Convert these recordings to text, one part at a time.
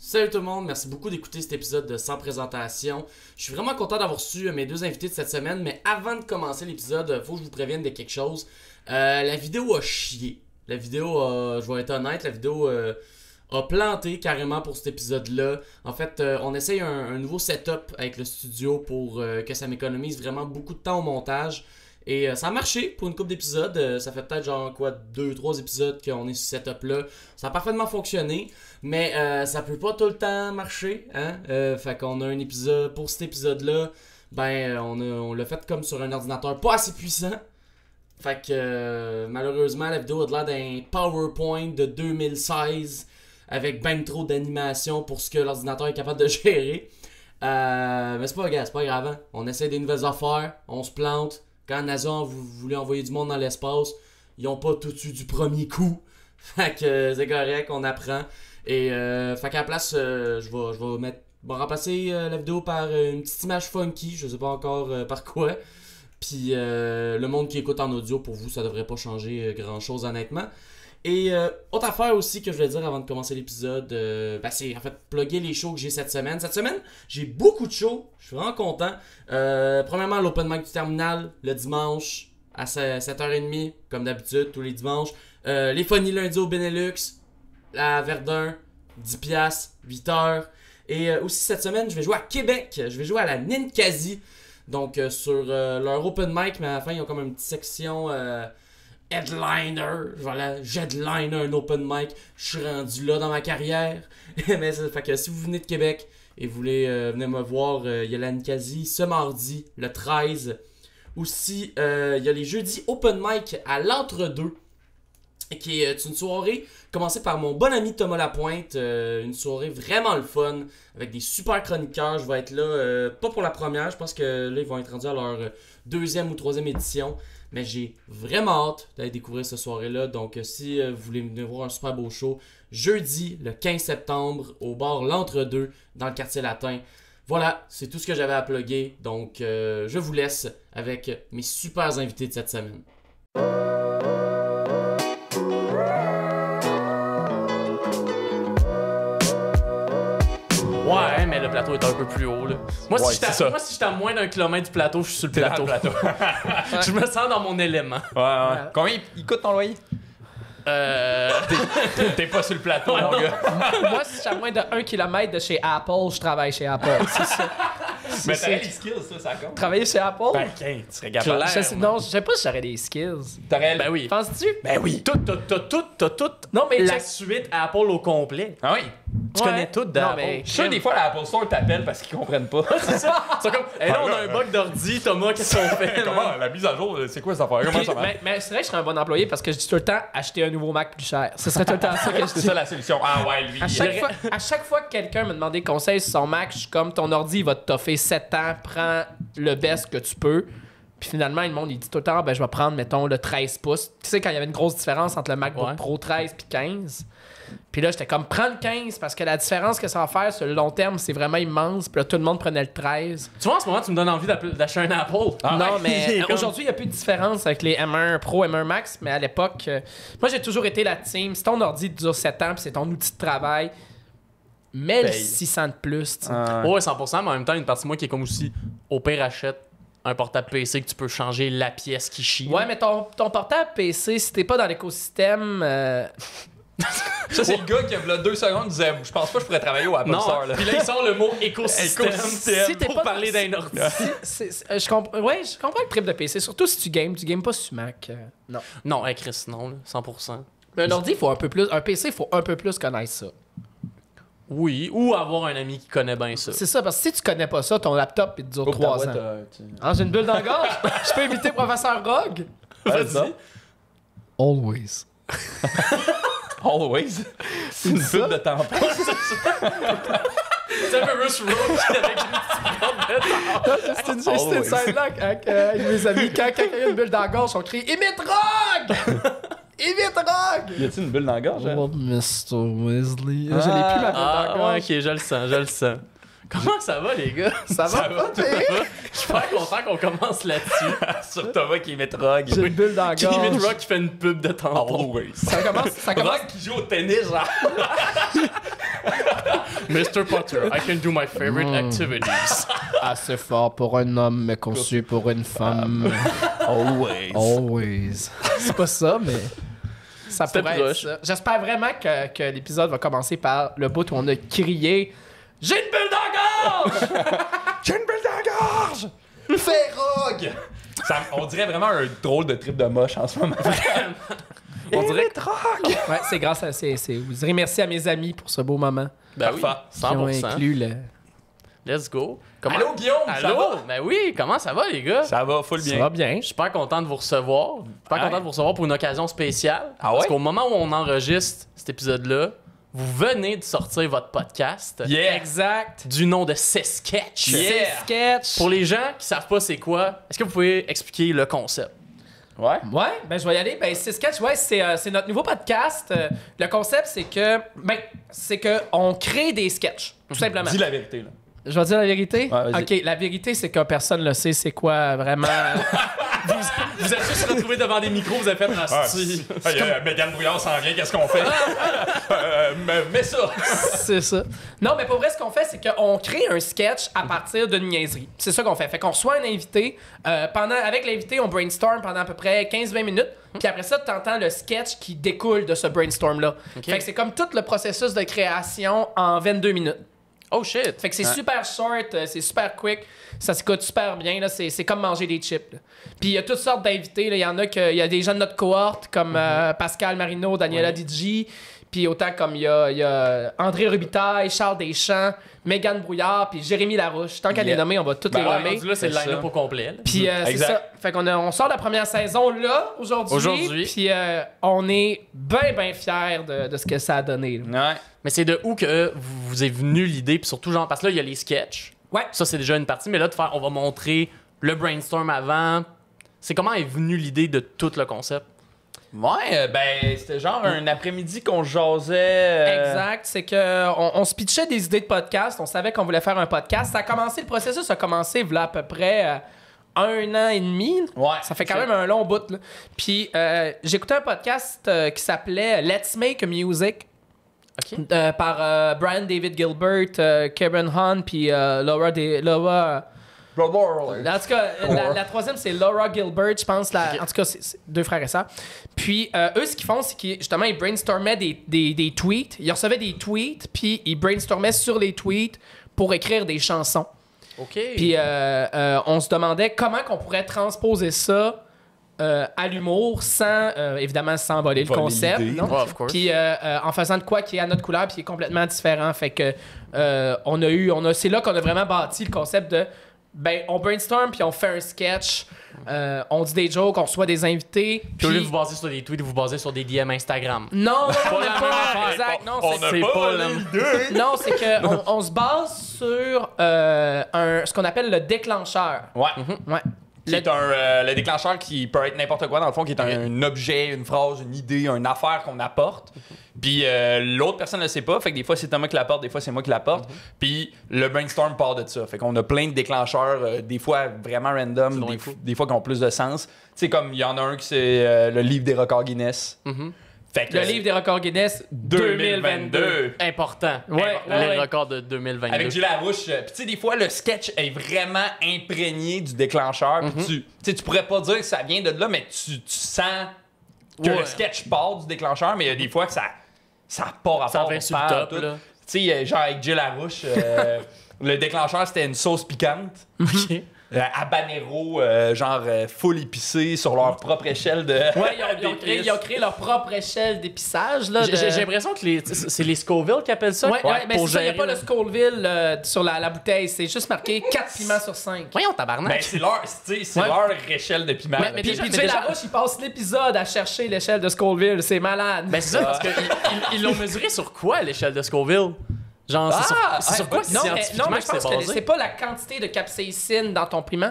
Salut tout le monde, merci beaucoup d'écouter cet épisode de Sans présentation. Je suis vraiment content d'avoir reçu mes deux invités de cette semaine, mais avant de commencer l'épisode, faut que je vous prévienne de quelque chose. La vidéo a chié. La vidéo je vais être honnête, la vidéo a planté carrément pour cet épisode-là. En fait, on essaye un nouveau setup avec le studio pour que ça m'économise vraiment beaucoup de temps au montage. Et ça a marché pour une couple d'épisodes. Ça fait peut-être genre 2-3 épisodes qu'on est sur ce setup-là. Ça a parfaitement fonctionné. Mais ça peut pas tout le temps marcher. Hein? Fait qu'on a un épisode. Pour cet épisode-là, on l'a fait comme sur un ordinateur pas assez puissant. Fait que malheureusement, la vidéo a l'air d'un PowerPoint de 2016 avec ben trop d'animation pour ce que l'ordinateur est capable de gérer. Mais c'est pas grave. Hein? On essaie des nouvelles affaires, on se plante. Quand NASA voulait envoyer du monde dans l'espace, ils ont pas tout eu du premier coup. Fait que c'est correct, on apprend. Et fait qu'à la place, je vais remplacer la vidéo par une petite image funky, je sais pas encore par quoi. Puis le monde qui écoute en audio, pour vous, ça devrait pas changer grand chose honnêtement. Et autre affaire aussi que je voulais dire avant de commencer l'épisode, c'est en fait plugger les shows que j'ai cette semaine. Cette semaine, j'ai beaucoup de shows, je suis vraiment content. Premièrement, l'open mic du terminal, le dimanche à 7h30, comme d'habitude, tous les dimanches. Les funny lundi au Benelux, à Verdun, 10$, 8h. Et aussi cette semaine, je vais jouer à Québec, je vais jouer à la Ninkasi. Donc sur leur open mic, mais à la fin, ils ont comme une petite section... headliner, voilà, j'headline un open mic, je suis rendu là dans ma carrière. Mais ça fait que si vous venez de Québec et vous voulez venir me voir, il y a la Ninkasi ce mardi, le 13. Aussi, il y a les jeudis open mic à l'entre-deux, qui est une soirée commencée par mon bon ami Thomas Lapointe, une soirée vraiment le fun, avec des super chroniqueurs. Je vais être là, pas pour la première, je pense que là ils vont être rendus à leur deuxième ou troisième édition. Mais j'ai vraiment hâte d'aller découvrir cette soirée-là. Donc, si vous voulez venir voir un super beau show, jeudi, le 15 septembre, au bar L'Entre-deux, dans le quartier latin. Voilà, c'est tout ce que j'avais à plugger. Donc, je vous laisse avec mes super invités de cette semaine. Ouais, mais le plateau est un peu plus haut, là. Moi, si j'étais à moins d'un kilomètre du plateau, je suis sur le plateau. Je me sens dans mon élément. Ouais. Combien il coûte ton loyer? T'es pas sur le plateau, mon gars. Moi, si je suis à moins de 1 km de chez Apple, je travaille chez Apple. C'est ça. Mais t'aurais des skills, ça compte? Travailler chez Apple? Ben, tu serais capable. Non, je sais pas si j'aurais des skills. Ben oui. Penses-tu? Ben oui. T'as tout. Non, mais la suite Apple au complet. Ah oui. Tu connais tout d'Apple. Je suis sûr, des fois, la Apple Store t'appelle parce qu'ils comprennent pas. C'est ça. C'est comme, là, on a un bug d'ordi, Thomas, qu'est-ce qu'on fait? Comment? La mise à jour, c'est quoi cette affaire? Comment ça marche? Mais c'est vrai que je serais un bon employé parce que je dis tout le temps acheter un nouveau Mac plus cher. Ce serait tout le temps ça que je dis. C'est ça la solution. Ah ouais, lui. À chaque fois que quelqu'un me demandait conseil sur son Mac, je suis comme ton ordi il va te toffer 7 ans, prends le best que tu peux. Puis finalement, le monde il dit tout le temps, je vais prendre, mettons, le 13 pouces. Tu sais, quand il y avait une grosse différence entre le MacBook Pro 13 puis 15. Puis là, j'étais comme, prends le 15 parce que la différence que ça va faire sur le long terme, c'est vraiment immense. Puis là, tout le monde prenait le 13. Tu vois, en ce moment, tu me donnes envie d'acheter un Apple. Non, mais aujourd'hui, il n'y a plus de différence avec les M1 Pro, M1 Max. Mais à l'époque, moi, j'ai toujours été la team. Si ton ordi dure 7 ans puis c'est ton outil de travail, mets le 600 de plus. Ouais, 100%, mais en même temps, une partie de moi qui est comme aussi, au pire, achète un portable PC que tu peux changer la pièce qui chie. Ouais, mais ton portable PC, si t'es pas dans l'écosystème... Ça, c'est le gars qui, il y a 2 secondes, disait je pense pas que je pourrais travailler au Apple Store. Puis là, il sort le mot écosystème si t'es pour pas parler d'un ordi. Je comprends le trip de PC, surtout si tu games pas sur Mac. Non. Non, Chris, non, là, 100%. Mais un ordi, il faut un peu plus. Un PC, il faut un peu plus connaître ça. Oui, ou avoir un ami qui connaît bien ça. C'est ça, parce que si tu connais pas ça, ton laptop, il te dure 3 ans. J'ai une bulle dans la gorge. Je peux imiter Professeur Rogue? Vas-y. Always. Always? C'est une pub de tampon. C'est un peu Bruce Rogue avec une petite C'est une scène-là avec mes amis. Quand il y a une bulle dans la gorge, on crie « Imite Rogue! Imite Rogue! » Y a-t-il une bulle dans la gorge? Oh, Mr. Weasley. Je l'ai plus, ma bulle dans la gorge. Ouais, ok, je le sens. Comment ça va, les gars? Ça va pas, Je suis super content qu'on commence là-dessus. Sur Thomas qui met drogue. J'ai une bulle dans la Qui limite gorge. Rock qui fait une pub de tampon. Always. Ça commence. Rock qui joue au tennis, genre. Mr. Potter, I can do my favorite activities. Assez fort pour un homme, mais conçu pour une femme. Always. Always. C'est pas ça, mais... Ça C'était pourrait être proche. ça. J'espère vraiment que l'épisode va commencer par le bout où on a crié « J'ai une bulle dans la gorge! J'ai une bulle dans la gorge! Fais Rogue! On dirait vraiment un drôle de trip de moche en ce moment. On dirait que... Ouais, c'est grâce à... Vous direz merci à mes amis pour ce beau moment. Ben oui, Parfait. Qui ont 100%. inclus le... Let's go. Allô, Guillaume, ça Allô? va? Ben oui, comment ça va, les gars? Ça va, full Ça bien. va bien. Je suis super content de vous recevoir. Super Ouais. content de vous recevoir pour une occasion spéciale. Ah ouais? Parce qu'au moment où on enregistre cet épisode-là, vous venez de sortir votre podcast Yeah! Exact. du nom de C'est Sketch. Yeah. C'est sketch. Pour les gens qui savent pas c'est quoi, est-ce que vous pouvez expliquer le concept? Ouais? Ouais, ben je vais y aller. Ben c'est sketch, ouais, c'est notre nouveau podcast. Le concept, c'est que on crée des sketchs, tout simplement. Dis la vérité, là. Je vais dire la vérité? Ouais, vas-y. Ok, la vérité, c'est que personne ne sait c'est quoi vraiment. Vous êtes juste retrouvé devant des micros, vous avez fait un style. Mégane Brouillard s'en vient, qu'est-ce qu'on fait? Mets ça! C'est ça. Non, mais pour vrai, ce qu'on fait, c'est qu'on crée un sketch à partir d'une niaiserie. C'est ça qu'on fait. Fait qu'on reçoit un invité. Avec l'invité, on brainstorm pendant à peu près 15-20 minutes. Puis après ça, tu entends le sketch qui découle de ce brainstorm-là. Fait que c'est comme tout le processus de création en 22 minutes. Oh shit! Fait que c'est super short, c'est super quick, ça s'écoute super bien, là, c'est comme manger des chips. Là. Puis il y a toutes sortes d'invités, là. Il y a des gens de notre cohorte comme Pascal Marino, Daniela Didji, puis autant comme il y a André Robitaille, Charles Deschamps, Mégane Brouillard, puis Jérémy Larouche. Tant qu'à les nommer, on va toutes les nommer. Rendu là, c'est le C'est line-up ça. au complet. là. Puis c'est Exact. ça. Fait qu'on on sort la première saison là, aujourd'hui. Puis on est bien fiers de ce que ça a donné. Là. Ouais. Mais c'est de où que vous est venue l'idée, puis surtout genre, parce que là, il y a les sketchs. Ouais. Ça, c'est déjà une partie, mais là, de faire, on va montrer le brainstorm avant. C'est comment est venue l'idée de tout le concept? Ouais, ben, c'était genre un après-midi qu'on jasait. Exact, c'est que on se pitchait des idées de podcast, on savait qu'on voulait faire un podcast. Le processus a commencé il y a à peu près 1 an et demi. Ouais. Ça fait quand même un long bout. Là. Puis j'écoutais un podcast qui s'appelait Let's Make a Music. OK. Par Brian David Gilbert, Kevin Hahn, puis Laura. En tout cas, la troisième, c'est Laura Gilbert, je pense. En tout cas, c'est deux frères et sœurs. Puis, eux, ce qu'ils font, c'est qu'ils brainstormaient des tweets. Ils recevaient des tweets, puis ils brainstormaient sur les tweets pour écrire des chansons. OK. Puis, on se demandait comment qu'on pourrait transposer ça à l'humour sans, évidemment, sans voler le Voler concept. l'idée. non? Ouais, of course. Puis en faisant de quoi qui est à notre couleur puis qui est complètement différent. Fait que c'est là qu'on a vraiment bâti le concept de on brainstorm puis on fait un sketch, on dit des jokes, on reçoit des invités. Puis au lieu de Puis vous baser sur des tweets, vous vous basez sur des DM Instagram. non, on la n'a même pas affaire. exact. Non, On c'est n'a c'est pas pas volé la- l'idée. non, c'est que on se base sur ce qu'on appelle le déclencheur. Ouais. Ouais. Qui est le déclencheur qui peut être n'importe quoi, dans le fond, qui est un objet, une phrase, une idée, une affaire qu'on apporte. Puis l'autre personne ne le sait pas, fait que des fois c'est Thomas qui l'apporte, des fois c'est moi qui l'apporte. Puis le brainstorm part de ça. Fait qu'on a plein de déclencheurs, des fois vraiment random, des fois qui ont plus de sens. Tu sais, comme il y en a un qui c'est le livre des records Guinness. Fait que Le livre des records Guinness 2022. Important. Ouais, Les ouais. records de 2022. Avec Gilles Larouche. Puis tu sais, des fois, le sketch est vraiment imprégné du déclencheur. Puis tu pourrais pas dire que ça vient de là, mais tu sens que Ouais. le sketch part du déclencheur, mais il y a des fois que ça part à Ça part. revient sur le top, là. Tu sais, genre avec Gilles Larouche, le déclencheur, c'était une sauce piquante. OK. Habanero, full épicé sur leur propre échelle de. Ouais, ils ont créé leur propre échelle d'épissage. Là, J'ai l'impression que c'est les Scoville qui appellent ça. Ouais, mais pour c'est ça, il n'y a gérer, pas là. le Scoville sur la bouteille. C'est juste marqué 4 piments sur 5. Voyons, tabarnak. Ben, c'est leur, tu sais, c'est Ouais. leur échelle de piment. Mais déjà- puis mais Jay déjà- Larouche, il passe l'épisode à chercher l'échelle de Scoville. C'est malade. Ben c'est ça, parce qu'ils l'ont mesuré sur quoi, l'échelle de Scoville? Genre, c'est sur quoi non, mais scientifiquement je pense c'est que basé? c'est pas la quantité de capsaïcine dans ton piment.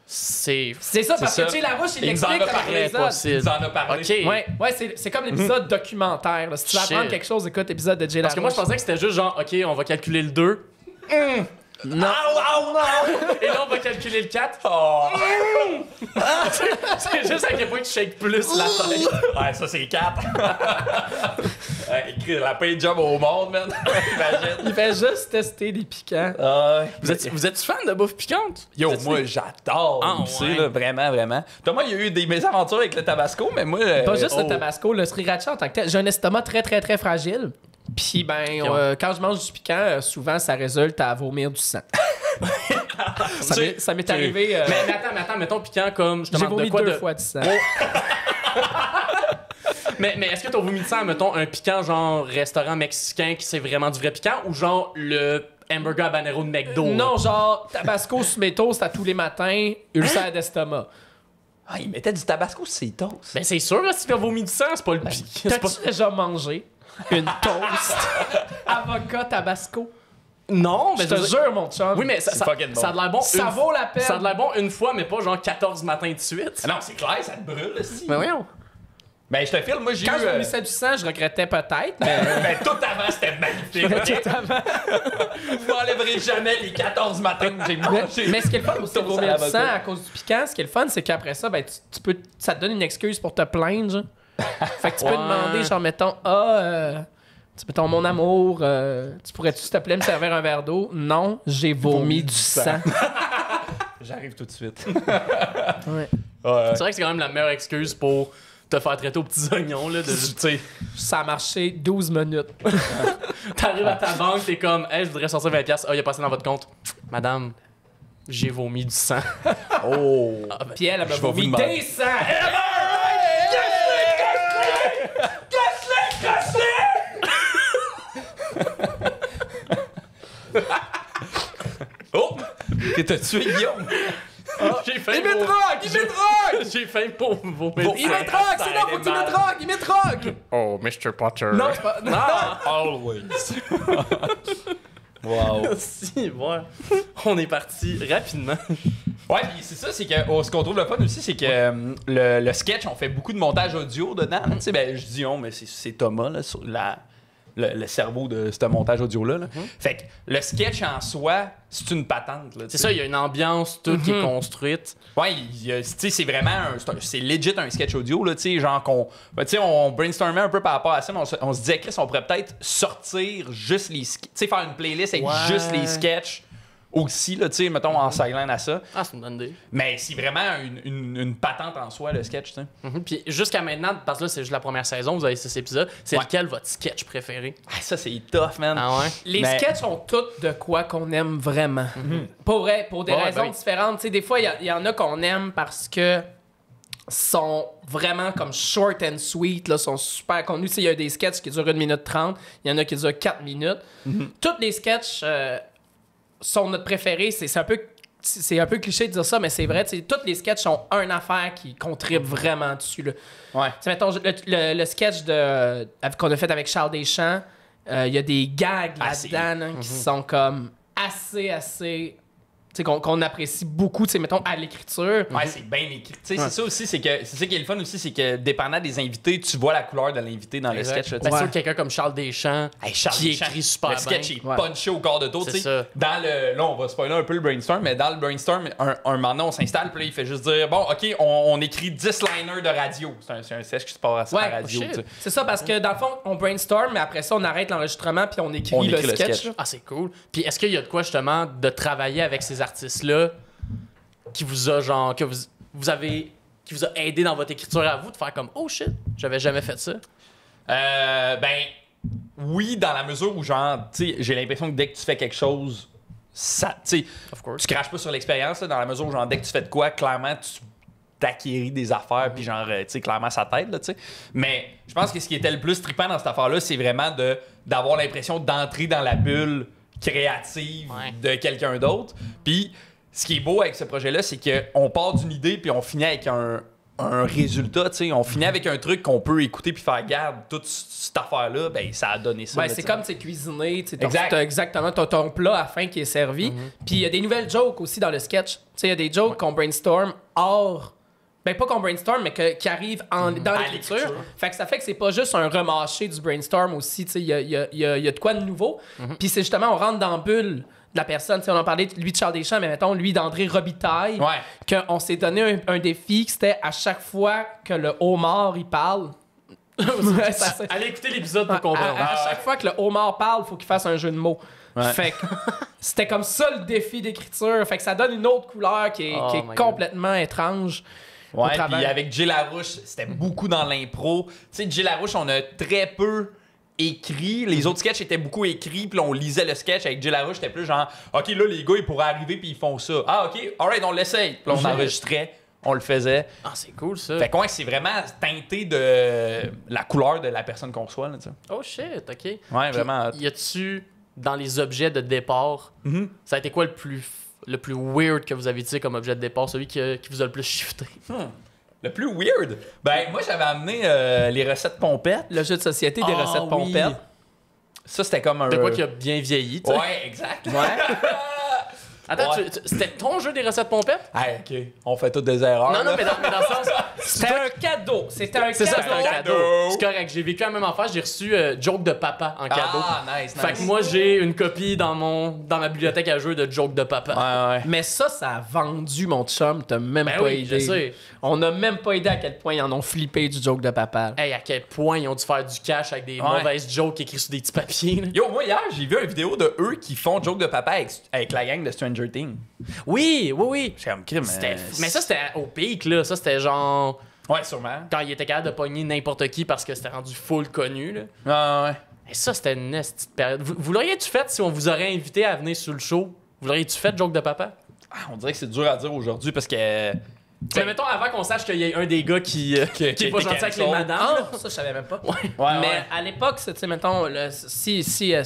C'est C'est ça, parce ça. que Jay Larouche, il Il nous en l'explique a dans parlé, l'épisode. possible. Ils en ont parlé. OK. Ouais, c'est comme l'épisode documentaire. Là. Si tu veux Shit. apprendre quelque chose, écoute l'épisode de Jay Larouche. Parce que moi, je pensais que c'était juste genre, OK, on va calculer le 2. Non. Et là, on va calculer le 4. C'est juste à quel point tu shakes plus la tête. Ouais, ça, c'est 4. Écrit la pire job au monde, man. Imagine. Il fait juste tester des piquants. Vous êtes fan de bouffe piquante? Yo, moi, j'adore. Ah, tu sais, ouais. là, vraiment, vraiment. Thomas, il y a eu des mésaventures avec le tabasco, mais moi. Pas juste le tabasco, le sriracha en tant que tel. J'ai un estomac très, très, très fragile. Puis, quand je mange du piquant, souvent, ça résulte à vomir du sang. ça m'est arrivé. Mais attends, mettons piquant comme J'ai justement de vomi quoi 2 de. fois du sang. Mais est-ce que ton vomi de sang, mettons un piquant genre restaurant mexicain qui c'est vraiment du vrai piquant ou genre le hamburger habanero de McDo? Non, genre, tabasco sur mes toasts à tous les matins, ulcère d'estomac. Ah, il mettait du tabasco sur ses toasts. Ben c'est sûr, là, si tu as vomi du sang, c'est pas le piquant. c'est pas- T'as-tu déjà mangé une toast avocat tabasco? Non, Je mais te je veux dire- jure, mon chum. Oui, mais ça fucking bon. a de l'air bon. Ça vaut la peine. Ça a de l'air bon une fois, mais pas genre 14 matins de suite. Ah non, c'est clair, ça te brûle, aussi. Mais voyons. Ben, je te filme, moi, j'ai Quand eu. je vomissais du sang, je regrettais peut-être, mais... Ben, tout avant, c'était magnifique. Vous m'enlèverez jamais les 14 matins que j'ai mangé. Mais ce qui est le fun aussi de Toast vomir à du la sang vodka. à cause du piquant, ce qui est le fun, c'est qu'après ça, ben, tu peux, ça te donne une excuse pour te plaindre. Genre. Fait que tu peux Ouais. demander, genre, mettons, mettons, mon amour, tu pourrais-tu, s'il te plaît, me servir un verre d'eau? Non, j'ai vomi du sang. J'arrive tout de suite. Ouais. Ouais. C'est vrai que c'est quand même la meilleure excuse pour te faire traiter aux petits oignons. Là, Tu sais. Ça a marché 12 minutes. T'arrives à ta banque, t'es comme, hey, je voudrais sortir 20$. Ah, il a passé dans votre compte. Madame, j'ai vomi du sang. Oh. Puis elle, elle m'a Je vais vous vomi demander. des sangs. Oh! T'as tué Guillaume? J'ai faim Il met pour- drogue! Il met drogue! J'ai faim pour vomir Pour- du Il sang. met drogue! C'est non, faut que tu mettes drogue! Il met drogue! Oh, Mr. Potter. Non, c'est pas... Non! Always. Wow. Si, ouais. On est parti rapidement. Ouais, pis c'est ça, c'est que ce qu'on trouve le fun aussi, c'est que le sketch, on fait beaucoup de montage audio dedans. Tu sais, ben, je dis on, mais c'est Thomas, là, sur le cerveau de ce montage audio-là. Là. Fait que le sketch en soi, c'est une patente. Là, tu C'est sais. ça, il y a une ambiance toute qui est construite. Ouais, tu sais, c'est vraiment c'est legit un sketch audio, là, tu sais, genre tu sais, on brainstormait un peu par rapport à ça, mais on se disait, Chris, on pourrait peut-être sortir juste les tu sais, faire une playlist avec Ouais. juste les sketchs aussi, là, tu sais, mettons, en sideline à ça. Ah, c'est une bonne idée. Mais c'est vraiment une patente en soi, le sketch, tu sais. Puis jusqu'à maintenant, parce que là, c'est juste la première saison, vous avez 6 épisodes, c'est Ouais. lequel votre sketch préféré? Ah, ça, c'est tough, man. Ah ouais? Les Mais- sketchs ont toutes de quoi qu'on aime vraiment. Pour vrai, pour des Ouais, raisons ben oui. différentes. Tu sais, des fois, il y en a qu'on aime parce que sont vraiment comme short and sweet, là, sont super connus. Tu sais, il y a des sketchs qui durent 1 minute 30, il y en a qui durent 4 minutes. Tous les sketchs sont notre préféré. C'est un peu cliché de dire ça, mais c'est vrai. Tu sais, tous les sketchs ont une affaire qui contribue vraiment dessus. Là. Ouais. Tu sais, mettons, le sketch qu'on a fait avec Charles Deschamps, il y a des gags Ah, là-dedans là, qui sont comme assez... Tu sais, qu'on apprécie beaucoup, tu sais, mettons, à l'écriture. Ouais, c'est bien écrit. Tu sais, c'est ça aussi, c'est ça qui est le fun aussi, c'est que dépendant des invités, tu vois la couleur de l'invité dans le sketch. là, tu sais. Ben, c'est sûr, quelqu'un comme Charles Deschamps, Hey, Charles qui Deschamps, écrit super le bien. sketch est Ouais. punché au corps de tour, C'est tu sais. ça. Dans là, on va spoiler un peu le brainstorm, mais dans le brainstorm, un moment donné, on s'installe, puis là, il fait juste dire, bon, OK, on écrit 10 liners de radio. C'est un sketch qui se passe à la radio, shit. tu sais. C'est ça, parce que dans le fond, on brainstorm, mais après ça, on arrête l'enregistrement puis on écrit, On le écrit le sketch. sketch. là. Ah, c'est cool. Puis est-ce qu'il y a de quoi, justement, de travailler avec ces artistes-là qui vous a, genre, que vous avez... qui vous a aidé dans votre écriture à vous, de faire comme « Oh shit, j'avais jamais fait ça. » Ben, oui, dans la mesure où, genre, tu sais, j'ai l'impression que dès que tu fais quelque chose, ça, tu sais, Of course. tu craches pas sur l'expérience, là, dans la mesure où, genre, dès que tu fais de quoi, clairement, tu t'acquéris des affaires, puis genre, tu sais, clairement, ça t'aide, là, tu sais. Mais je pense que ce qui était le plus trippant dans cette affaire-là, c'est vraiment d'avoir l'impression d'entrer dans la bulle créative Ouais. de quelqu'un d'autre. Puis, ce qui est beau avec ce projet-là, c'est qu'on part d'une idée, puis on finit avec un résultat, tu sais. On finit avec un truc qu'on peut écouter puis faire garde toute cette affaire-là, ben ça a donné ça. Ben, là, c'est tu sais. comme, tu sais, cuisiner, tu sais, Exact. t'as exactement ton plat à la fin qui est servi. Puis il y a des nouvelles jokes aussi dans le sketch. Tu sais, il y a des jokes qu'on brainstorm hors Ben, pas qu'on brainstorm, mais qui arrive dans l'écriture. Fait que ça fait que c'est pas juste un remâché du brainstorm aussi. Tu sais, il y a de quoi de nouveau. Puis c'est justement, on rentre dans la bulle de la personne. Tu sais, on en parlait, lui de Charles Deschamps, mais mettons, lui d'André Robitaille. Qu'on s'est donné un défi que c'était à chaque fois que le homard, il parle. Allez écouter l'épisode pour comprendre. À chaque fois que le homard parle, il faut qu'il fasse un jeu de mots. Fait que c'était comme ça le défi d'écriture. Fait que ça donne une autre couleur qui est complètement étrange. Ouais, puis avec Jay Larouche, c'était beaucoup dans l'impro. Tu sais, Jay Larouche, on a très peu écrit. Les autres sketchs étaient beaucoup écrits, puis on lisait le sketch. Avec Jay Larouche, c'était plus genre, OK, là, les gars, ils pourraient arriver, puis ils font ça. Ah, OK, alright, on l'essaye. Puis on enregistrait, on le faisait. Ah, c'est cool, ça. Fait que c'est vraiment teinté de la couleur de la personne qu'on reçoit, là, tu sais. Oh shit, OK. Ouais, Puis, vraiment. Y a-tu, dans les objets de départ, ça a été quoi le plus weird que vous avez utilisé comme objet de départ, celui qui vous a le plus shifté? Le plus weird? Ben, moi, j'avais amené les recettes pompettes. Le jeu de société des recettes pompettes. Ça, c'était comme un... De quoi qui a bien vieilli, tu sais. Ouais, exact. Attends, c'était ton jeu des recettes pompettes? Ah, OK. On fait toutes des erreurs. Non, là. mais dans le sens... C'était un cadeau. C'était un C'est cadeau. ça, c'était un cadeau. C'est correct. J'ai vécu la même affaire. J'ai reçu Joke de papa en cadeau. Ah, nice. Fait que moi, j'ai une copie dans ma bibliothèque à jeux de Joke de papa. Ouais. Mais ça a vendu, mon chum. T'as même Ben pas oui, je aidé. sais. On n'a même pas aidé à quel point ils en ont flippé du joke de papa. Hey, à quel point ils ont dû faire du cash avec des mauvaises jokes écrites sur des petits papiers. Là. Yo, moi, hier, j'ai vu une vidéo de eux qui font Joke de papa avec la gang de Stranger Things. Oui. J'ai comme crime. Mais ça, c'était au pic, là. Ça, c'était genre... Ouais, sûrement. Quand il était capable de pogner n'importe qui parce que c'était rendu full connu, là. Ouais. Et ça, c'était une petite période. Vous l'auriez-tu fait si on vous aurait invité à venir sur le show? Vous l'auriez-tu fait, Joke de papa? Ah, on dirait que c'est dur à dire aujourd'hui parce que... Mais mettons, avant qu'on sache qu'il y ait un des gars qui est pas gentil avec les madames. Ah, ça, je savais même pas. Ouais, Mais à l'époque, tu sais, mettons, si ça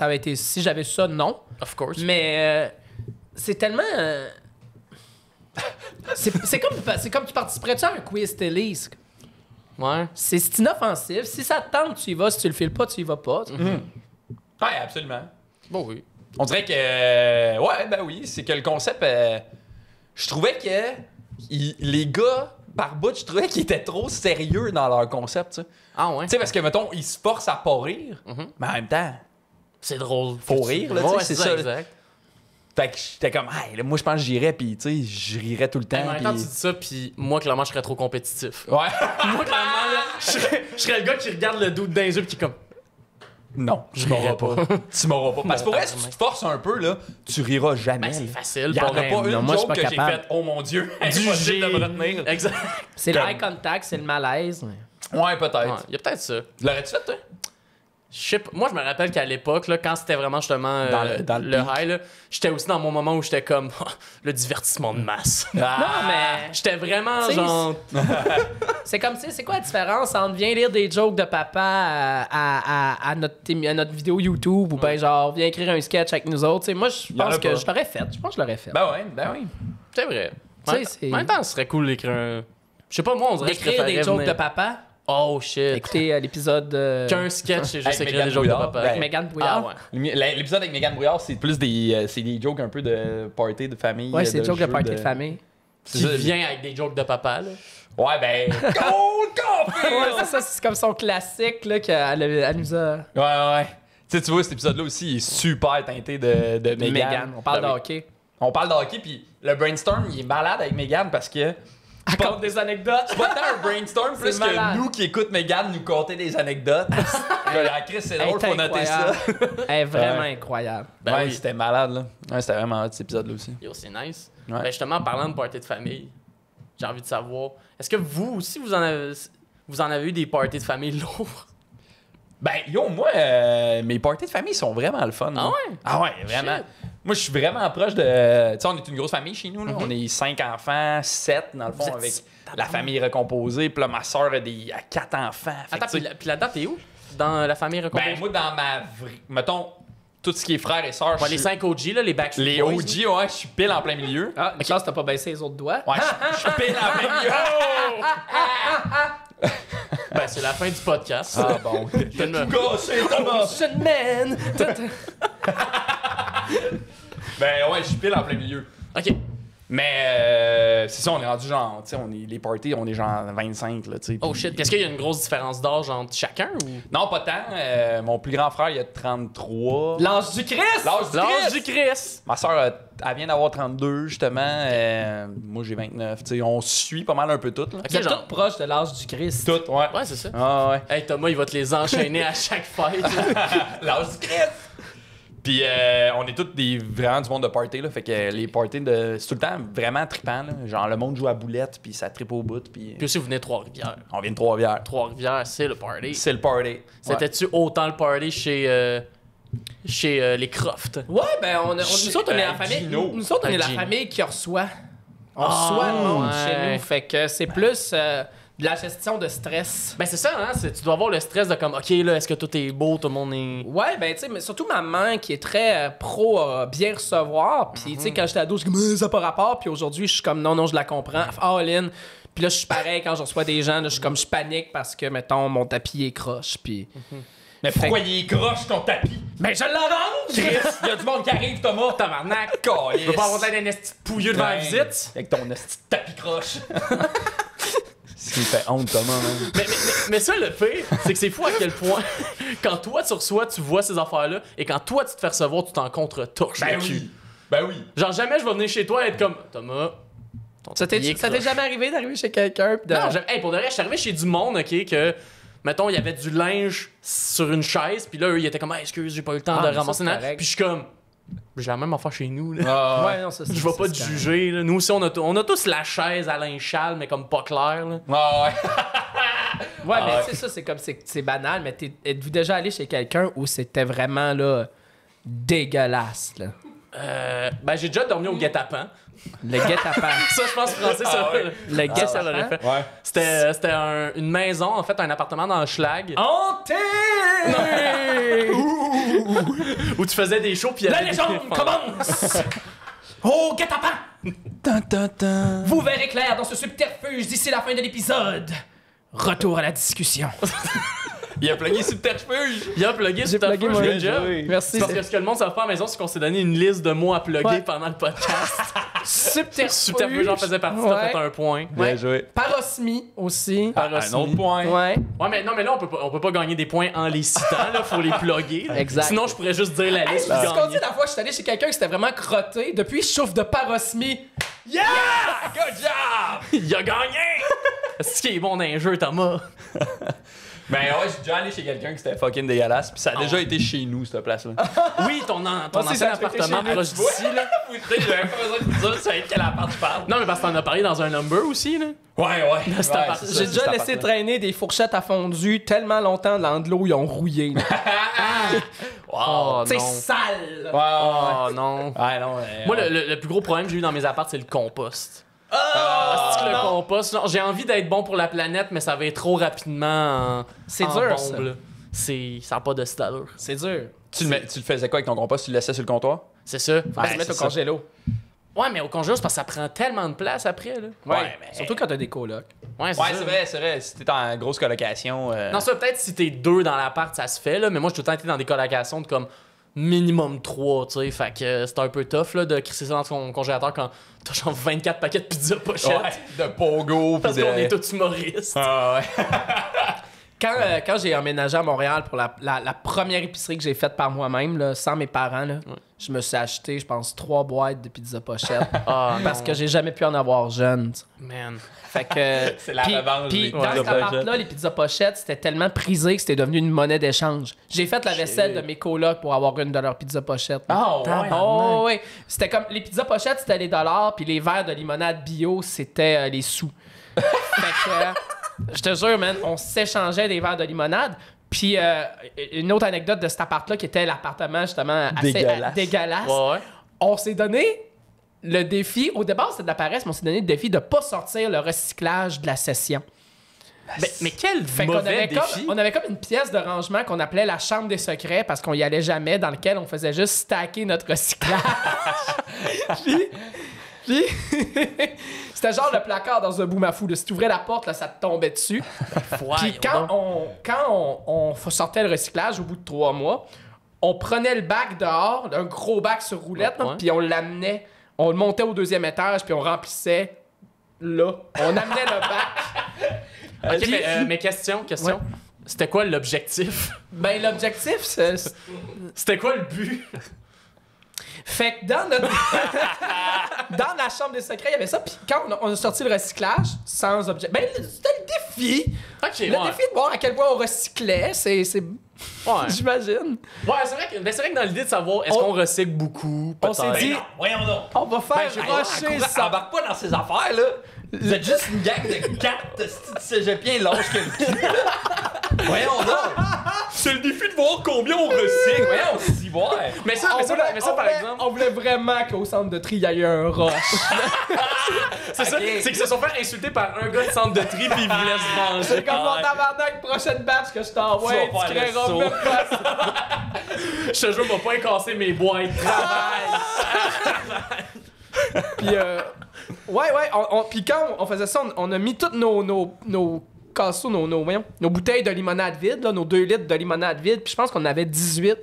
avait été... Si j'avais su ça, non. Of course. Mais c'est tellement... c'est comme tu participerais-tu à un quiz télé. Ouais. C'est inoffensif. Si ça te tente, tu y vas. Si tu le files pas, tu y vas pas. Ouais, absolument. Bon, oui. On dirait que... ouais, ben oui, c'est que le concept... je trouvais que les gars, par bout, je trouvais qu'ils étaient trop sérieux dans leur concept, tu sais. Ah ouais? Tu sais, parce que, mettons, ils se forcent à pas rire, mais en même temps, C'est drôle. faut rire, là, tu sais, Ouais, c'est ça. exact. Fait que j'étais comme, hey, là, moi, je pense que j'irais, puis tu sais, je rirais tout le temps. En même temps, tu puis- dis ça, puis moi, clairement, je serais trop compétitif. Ouais. Moi, clairement, là, je serais le gars qui regarde le doute dans les yeux, puis qui est comme... Non, tu m'auras pas. Tu m'auras pas. Parce que pour vrai, si tu te forces un peu, là, tu riras jamais. Ben, c'est là. facile. Il y en a pour pas un- une Non, moi, je suis joke pas que j'ai capable. faite, oh mon Dieu, Du impossible G. de me retenir. Exact. C'est le Comme- eye contact, c'est le malaise. Ouais, peut-être. Ouais, il y a peut-être ça. L'aurais-tu fait, toi? Je sais pas. Moi, je me rappelle qu'à l'époque, là, quand c'était vraiment justement Dans le pic. high, là, j'étais aussi dans mon moment où j'étais comme le divertissement de masse. Non, mais J'étais vraiment Tu sais, genre. c'est comme, tu sais, c'est quoi la différence entre viens lire des jokes de papa à notre vidéo YouTube ou ben genre viens écrire un sketch avec nous autres. Tu sais, moi, je y en pense a que pas. je l'aurais fait. Je pense que je l'aurais fait. Ben oui. C'est vrai. Tu sais, En c'est- même temps, ce serait cool d'écrire un. Je sais pas, moi, on dirait que je D'écrire des préférerais jokes venir- de papa. Oh shit. Écoutez l'épisode Qu'un sketch, c'est juste Avec écrire Mégane des jokes de Brouillard. papa. Ben, avec Mégane Brouillard. Ah ouais. L'épisode avec Mégane Brouillard, c'est plus des jokes un peu de party de famille. Ouais, c'est des jokes de jeux party de famille. C'est Qui ça. vient avec des jokes de papa, là. Ouais, ben. Cold coffee! Ouais, c'est ça, c'est comme son classique là qu'elle nous a. Ouais. Tu vois, cet épisode-là aussi, il est super teinté de Mégane. Mégane. On parle de Ben, hockey. On parle de hockey, puis le brainstorm, il est malade avec Mégane parce que. Elle compte des anecdotes. C'est pas tant un brainstorm plus C'est que malade. nous qui écoutons Mégane nous conter des anecdotes. La Chris, c'est drôle, faut noter ça. Elle est vraiment Ouais. incroyable. Ben ouais, oui. c'était malade, là. Ouais, c'était vraiment hot, cet épisode-là aussi. Yo, c'est nice. Ouais. Ben justement, en parlant de party de famille, j'ai envie de savoir, est-ce que vous aussi, vous en avez eu des parties de famille lourds? Ben, yo, moi, mes parties de famille sont vraiment le fun. Ah là. ouais? Ah ouais, vraiment. Shit. Moi, je suis vraiment proche de. Tu sais, on est une grosse famille chez nous, là. On est 5 enfants, 7 dans le fond, Vous êtes- avec la famille recomposée. Puis là, ma soeur a 4 enfants. Fait que, Attends, tu sais, puis là-dedans, t'es où? Dans la famille recomposée? ben, moi, dans ma vraie. Mettons, tout ce qui est frères et sœurs. Ouais, je les suis- 5 OG, là, les Backstreet Les Boys. OG, ouais, je suis pile en plein milieu. Ah, une chance, t'as pas baissé les autres doigts. Ouais, je suis pile en plein milieu. Ben, c'est la fin du podcast. Ah bon. Je me- Gâché, Thomas. Ocean Man! Ben ouais, je suis pile en plein milieu. OK. Mais c'est ça, on est rendu genre, tu sais, les parties, on est genre 25, là, tu sais. Oh shit. Puis est-ce qu'il y a une grosse différence d'âge entre chacun ou. Non, pas tant. Mon plus grand frère, il a 33. L'âge du Christ! L'âge du Christ! Ma soeur, elle vient d'avoir 32, justement. Moi, j'ai 29. Tu sais, on suit pas mal un peu toutes, là. Vous êtes genre- tous proches de l'âge du Christ. Toutes, ouais. Ouais, c'est ça. Ah, ouais. Hey Thomas, il va te les enchaîner à chaque fête. là. L'âge du Christ! Puis on est tous vraiment du monde de party, là. Fait que les parties, c'est tout le temps vraiment trippant, là. Genre, le monde joue à boulette, puis ça trippe au bout, puis Puis aussi, vous venez de Trois-Rivières. on vient de Trois-Rivières. Trois-Rivières, c'est le party. C'est le party. C'était-tu autant le party chez les Croft? Ouais, ben nous autres, on est la famille. Gino. Nous autres, on est la Gino. famille qui reçoit. On reçoit le monde ouais. chez nous. Fait que c'est plus de la gestion de stress. Ben c'est ça, hein? Tu dois avoir le stress de comme, OK, là, est-ce que tout est beau, tout le monde est... Ouais, ben tu sais, mais surtout ma maman qui est très pro bien recevoir. Puis tu sais, quand j'étais ado, je suis comme, ça n'a pas rapport. Puis aujourd'hui, je suis comme, non, je la comprends. All in. Puis là, je suis pareil quand je reçois des gens. Là, je panique parce que, mettons, mon tapis est croche. Puis. Mais pourquoi il est croche ton tapis? Ben, je l'arrange! Il y a du monde qui arrive, Thomas. Tabarnak! Calice. Tu veux pas avoir l'air d'un esti de pouilleux devant la Ouais. visite? Avec ton esti de tapis croche. Ce qui me fait honte, Thomas, man. Mais ça, le pire, c'est que c'est fou à quel point, quand toi tu reçois, tu vois ces affaires-là, et quand toi tu te fais recevoir, tu t'en contre-torches Ben le cul. oui. Ben oui. Genre, jamais je vais venir chez toi et être comme, Thomas, ton Ça tapis est t'est croche. jamais arrivé d'arriver chez quelqu'un? Pis de... Non, hey, pour de vrai, je suis arrivé chez du monde, OK, que, mettons, il y avait du linge sur une chaise, puis là, eux, ils étaient comme, hey, excuse, j'ai pas eu le temps Ah, de mais ça, ramasser. c'est non. correct. Puis je suis comme, j'ai la même affaire chez nous, là. Ah, Ouais, non, ça, Je vais pas te c'est juger, là. Nous aussi, on a tous la chaise à linge-châle, mais comme pas clair, là. Ah, ouais. Ouais, mais ouais. tu sais, ça, c'est comme, c'est banal, mais êtes-vous déjà allé chez quelqu'un où c'était vraiment, là, dégueulasse, là? Ben, j'ai déjà dormi au guet-apens. Le guet-apens. Ça, je pense, Francis, ça, ouais. Le ça l'aurait guet-apens. fait. Ouais. C'était une maison, en fait, un appartement dans le Schlag, Hanté! où tu faisais des shows, puis il y La avait des- légende commence! Oh, guet-apens! Vous verrez clair dans ce subterfuge d'ici la fin de l'épisode. Retour à la discussion. Il a plugué subterfuge. Il a plugué sur ta plugué, feuille, moi. good job. Merci. C'est parce que ce que le monde ne savent pas à la maison, c'est qu'on s'est donné une liste de mots à plugger Ouais. pendant le podcast. Subterfuge. Subterfuge en faisait partie, t'as fait un point. Bien joué. Parosmie aussi. Un autre point. Ouais. Ouais, mais non, mais là, on peut pas gagner des points en les citant, là, faut les plugger. là. Exact. Sinon, je pourrais juste dire la liste Hey, puis ce qu'on dit gagner. la fois que je suis allé chez quelqu'un qui s'était vraiment crotté, depuis je souffre de parosmie. Yeah! Good job! Il a gagné! C'est ce qui est bon dans un jeu, Thomas. Ben ouais, j'ai déjà allé chez quelqu'un qui c'était fucking dégueulasse, puis ça a déjà été chez nous, cette place-là. Oui, ton Moi aussi, ancien ça a été appartement chez nous, proche tu vois. d'ici, là. Vous savez, j'avais pas besoin de vous dire, c'est quel appart tu parles. Non, mais parce que t'en as parlé dans un number aussi, là. Ouais, ouais. cet appart. c'est ça, J'ai c'est déjà cet laissé appart-là. traîner des fourchettes à fondu tellement longtemps dans de l'eau, ils ont rouillé. Oh, C'est non. sale! Ouais, ouais, Oh, non. ouais. Ouais, non. Moi, le plus gros problème que j'ai eu dans mes apparts, c'est le compost. C'est que le compost, non, j'ai envie d'être bon pour la planète, mais ça va être trop rapidement C'est en dur, bombe, ça. là. Ça n'a pas de style. C'est dur. Tu le faisais quoi avec ton compost? Tu le laissais sur le comptoir? C'est ça. Faut Ben, se mettre au c'est ça. congélo. ouais, mais au congélo, c'est parce que ça prend tellement de place après, là. Ouais, mais- Surtout quand t'as des colocs. Ouais, Ouais, ça. c'est vrai. Si t'es en grosse colocation. Non, ça, peut-être si t'es deux dans l'appart, ça se fait, là. Mais moi, j'ai tout le temps été dans des colocations de comme minimum 3, tu sais. Fait que c'est un peu tough, là, de crisser ça dans ton congélateur quand t'as genre 24 paquets de pizza pochette. Ouais, de pogo, Parce pis de... qu'on est tous humoristes. Ah, ouais. Quand j'ai emménagé à Montréal pour la première épicerie que j'ai faite par moi-même, là, sans mes parents, là, je me suis acheté, je pense, 3 boîtes de pizza pochette. Ah, parce non. que j'ai jamais pu en avoir jeune. tu sais. Man. Fait que. C'est la puis- revanche Puis des dans pizzas cet pochettes. appart-là, les pizzas pochettes, c'était tellement prisé que c'était devenu une monnaie d'échange. J'ai fait la vaisselle de mes colocs pour avoir une de leurs pizzas pochettes. Ah, ouais. Oh, oui. C'était comme. Les pizzas pochettes, c'était les dollars, puis les verres de limonade bio, c'était les sous. Fait que. Je te jure, man, on s'échangeait des verres de limonade. Puis une autre anecdote de cet appart-là, qui était l'appartement justement assez Dégueulasse. dégueulasse. Ouais. On s'est donné le défi. Au départ, c'était de la paresse, mais on s'est donné le défi de pas sortir le recyclage de la session. Mais quel Fait qu'on mauvais avait défi. on avait comme une pièce de rangement qu'on appelait la chambre des secrets parce qu'on y allait jamais, dans lequel on faisait juste stacker notre recyclage. puis c'était genre le placard dans un boum-à-fou. là. Si tu ouvrais la porte, là, ça te tombait dessus. Puis quand on sortait le recyclage au bout de 3 mois, on prenait le bac dehors, un gros bac sur roulette, Ouais. puis on l'amenait On le montait au 2e étage, puis on remplissait là. On amenait le bac. Ok, mais question. Ouais. C'était quoi l'objectif? Ben, l'objectif, c'est... C'était quoi le but? Fait que dans notre... dans la chambre des secrets, il y avait ça. Puis quand on a sorti le recyclage, sans objet... Ben, c'était le défi. Ok, Le défi de voir à quel point on recyclait, c'est... Ouais. J'imagine. Ouais, c'est vrai que dans l'idée de savoir est-ce qu'on recycle beaucoup, On s'est peut-être. dit, Voyons donc. on va faire rusher ça. Embarque pas dans ces affaires, là. Vous êtes juste une gang de 4 cégepiens lâches que le cul. Voyons donc. C'est le défi de voir combien on recycle. Voyons, s'y voir. Mais ça, par exemple, On voulait vraiment qu'au centre de tri, il y ait un rush. c'est ça, c'est qu'ils se sont fait insulter par un gars de centre de tri puis ils voulaient se venger. C'est comme mon tabarnak, prochaine batch que je t'envoie, Tu vas tu faire le créeras saut. même pas ça. Je te jure, on va pas casser mes boîtes de travail. Puis, ouais, puis quand on faisait ça, on a mis toutes nos casseaux, nos bouteilles de limonade vide, là, nos 2 litres de limonade vide, puis je pense qu'on en avait 18.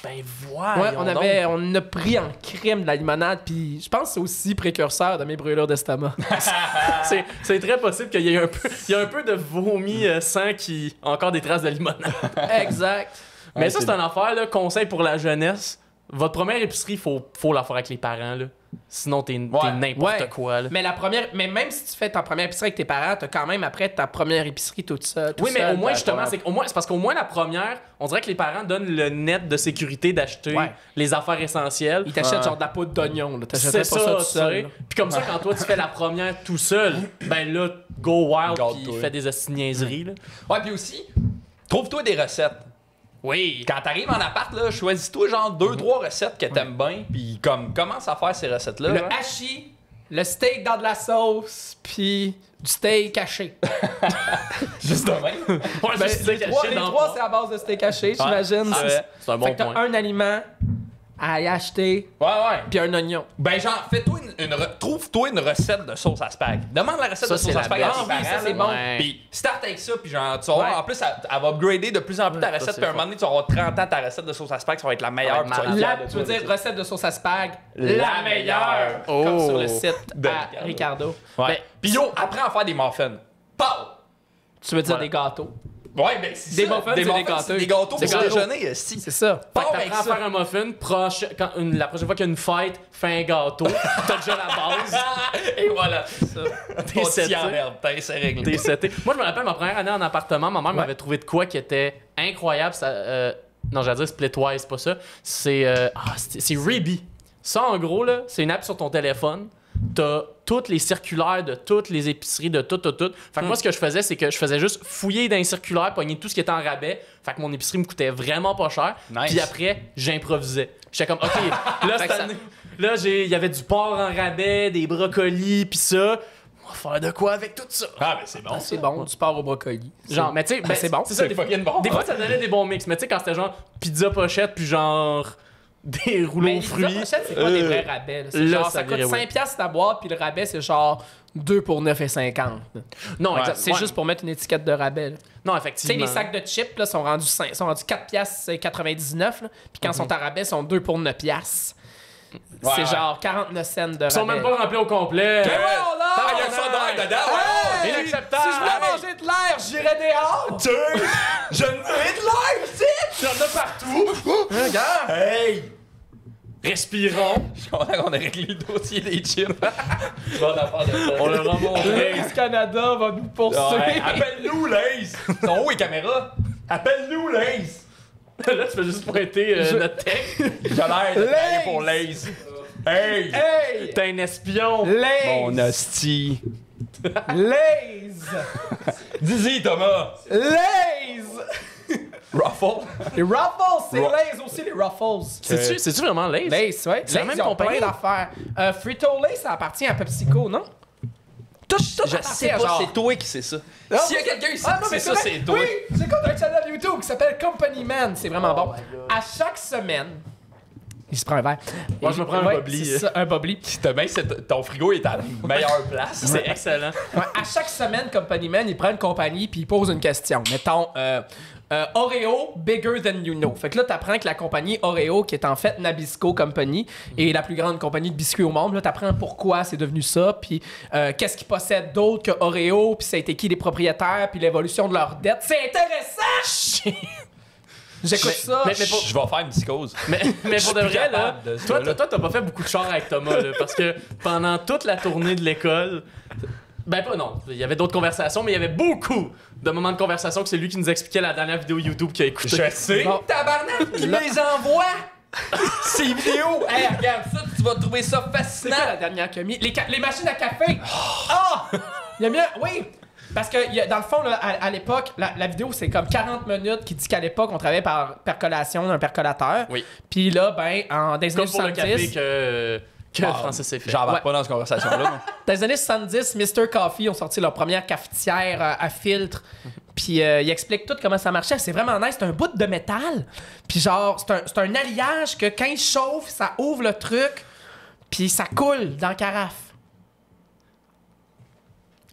Ben Ouais, on a pris en crème de la limonade, puis je pense que c'est aussi précurseur de mes brûlures d'estomac. C'est très possible qu'il y ait un peu de vomi sang qui a encore des traces de limonade. Exact. Mais ça, c'est une affaire, là, conseil pour la jeunesse. Votre première épicerie, faut la faire avec les parents, là. Sinon, t'es n'importe quoi, là. Mais même si tu fais ta première épicerie avec tes parents, t'as quand même après ta première épicerie toute seule. Oui, mais au moins, justement, c'est parce qu'au moins la première, on dirait que les parents donnent le net de sécurité d'acheter les affaires essentielles. Ils t'achètent genre de la poudre d'oignon, là. C'est T'achèterais pas ça tout tu seul. sais. Puis comme ça, quand toi, tu fais la première tout seul, ben là, go wild Garde-toi. puis fais des niaiseries, là. Ouais, puis aussi, trouve-toi des recettes. Oui. Quand t'arrives en appart, là, choisis-toi genre 2-3 recettes que t'aimes bien, puis commence à faire ces recettes-là. Le là. hachis, le steak dans de la sauce, puis du steak haché. Juste de même. Ouais, Ben, c'est ça les qu'il trois, achète dans le c'est à base de steak haché, j'imagine. C'est un bon Fait que t'as point. un aliment à y acheter, Ouais, ouais. puis un oignon. Ben genre, fais-toi trouve-toi une recette de sauce à spag. Demande la recette Ça, de sauce c'est à la spag à base. tes Ah oui, ça, parents, c'est là. bon. Ouais. Puis start avec ça, puis genre, tu vas voir, Ouais. en plus, elle va upgrader de plus en plus ta Ça, recette, c'est puis à un moment donné, tu vas avoir 30 ans, ta recette de sauce à spag, ça va être la meilleure, Ouais, puis tu vas être La, fier de tu veux toi, dire recette de sauce à spag, La meilleure. comme Oh. sur le site De à Ricardo. Ouais. Ben, Puis yo, apprends à faire des muffins. Pow! tu veux dire Voilà. des gâteaux. Ouais, ben c'est Des ça. muffins, c'est des gâteaux. c'est des gâteaux Des pour gâteaux. déjeuner, esti. C'est ça. Fait Pars que avec t'apprends à ça. faire un muffin, la prochaine fois qu'il y a une fête, fais un gâteau. T'as déjà la base. Et voilà. T'es T'es seté. en merde, c'est réglé. T'es seté. Moi, je me rappelle ma première année en appartement, ma mère m'avait trouvé de quoi qui était incroyable. Non, j'allais dire Splitwise, c'est pas ça. C'est Reebee. Ça, en gros, là, c'est une app sur ton téléphone. T'as toutes les circulaires de toutes les épiceries, de tout. Fait que moi, ce que je faisais, c'est que je faisais juste fouiller dans les circulaires, pogner tout ce qui était en rabais. Fait que mon épicerie me coûtait vraiment pas cher. Nice. Puis après, j'improvisais. J'étais comme, OK, là, cette année, là, il y avait du porc en rabais, des brocolis, pis ça. On va faire de quoi avec tout ça? Ah, ben c'est bon. C'est bon, du porc au brocoli. Genre, mais tu sais, ben, c'est bon. C'est ça, C'est fucking bon. des fois, ça donnait des bons mix. Mais tu sais, quand c'était genre pizza pochette, puis genre des rouleaux Mais aux fruits. c'est pas des vrais rabais. là. C'est là, genre, ça ça coûte virait 5$ piastres ta boîte, puis le rabais, c'est genre 2 pour 9,50$. Non, Ouais. exact. C'est Ouais. juste pour mettre une étiquette de rabais. là. Non, Tu sais, effectivement. les sacs de chips là, sont rendus 4,99$, là, puis quand ils sont à rabais, ils sont 2 pour 9$. Ouais, C'est ouais. genre 49 cents de rabais. Ils sont même pas remplis au complet. Ouais, voilà! Ah, il y a ça d'air dedans, ouais! Hey! Inacceptable! Si je voulais manger de l'air, j'irais dehors! Je ne veux de l'air, ici! Il y en a partout. Regarde! Hey! Respirons. Je suis content qu'on ait réglé le dossier des chips. Bonne affaire de ça. On leur a montré. Lays Canada va nous poursuivre! Ouais, appelle-nous, Lays! Ils sont où les caméras? Appelle-nous, Lays! Là, tu fais juste pointer notre tech. J'ai l'air de travailler pour Lays. Hey! Hey! T'es un espion. Lays! Mon hostie. Lays! Dis-y, Thomas! Lays! Ruffle? Les Ruffles, c'est Ru- Lays aussi, les Ruffles. C'est-tu vraiment Lays? Lays, ouais. C'est la Lays, même ils ont compagnie? plein d'affaires. Frito-Lay, ça appartient à PepsiCo, non? Tout Je appartient sais à pas, genre- c'est toi qui sais ça. Ah, S'il y a moi, quelqu'un ici ah, qui non, mais sait ça, vrai. c'est toi. Oui, j'écoute un channel YouTube qui s'appelle Company Man. C'est vraiment bon. À chaque semaine, Il se prend un verre. Moi, je me prends un Bubbly. C'est ça, un Bubbly. Ton frigo est à la meilleure place. C'est excellent. Ouais, à chaque semaine, Company Man, il prend une compagnie puis il pose une question. Mettons, Oreo, bigger than you know. Fait que là, t'apprends que la compagnie Oreo, qui est en fait Nabisco Company, est la plus grande compagnie de biscuits au monde. Là, t'apprends pourquoi c'est devenu ça, puis qu'est-ce qu'ils possèdent d'autre que Oreo, puis ça a été qui les propriétaires, puis l'évolution de leur dette. C'est intéressant! J'écoute ça. mais pour- Je vais faire une psychose. Mais pour de plus vrai, là, capable de ça, toi, là. t'as pas fait beaucoup de char avec Thomas, là, parce que pendant toute la tournée de l'école, ben pas non, il y avait d'autres conversations, mais il y avait beaucoup de moments de conversation que c'est lui qui nous expliquait la dernière vidéo YouTube qu'il a écoutée. Je sais. Bon. Tabarnak, il me les envoie. Ces vidéos. Hey, regarde ça, tu vas trouver ça fascinant. C'est quoi la dernière qu'il a mis? Les machines à café! Ah! Il y a mieux... Oui! Parce que dans le fond, là, à l'époque, la vidéo, c'est comme 40 minutes qui dit qu'à l'époque, on travaillait par percolation d'un percolateur. Oui. Puis là, ben, dans les années Comme pour le café 70... que Francis s'est fait. J'embarque pas dans cette conversation-là. non. Dans les années 70, Mr. Coffee ont sorti leur première cafetière à filtre. Puis ils expliquent tout comment ça marchait. C'est vraiment nice. C'est un bout de métal. Puis genre, c'est un alliage que quand il chauffe, ça ouvre le truc. Puis ça coule dans la carafe.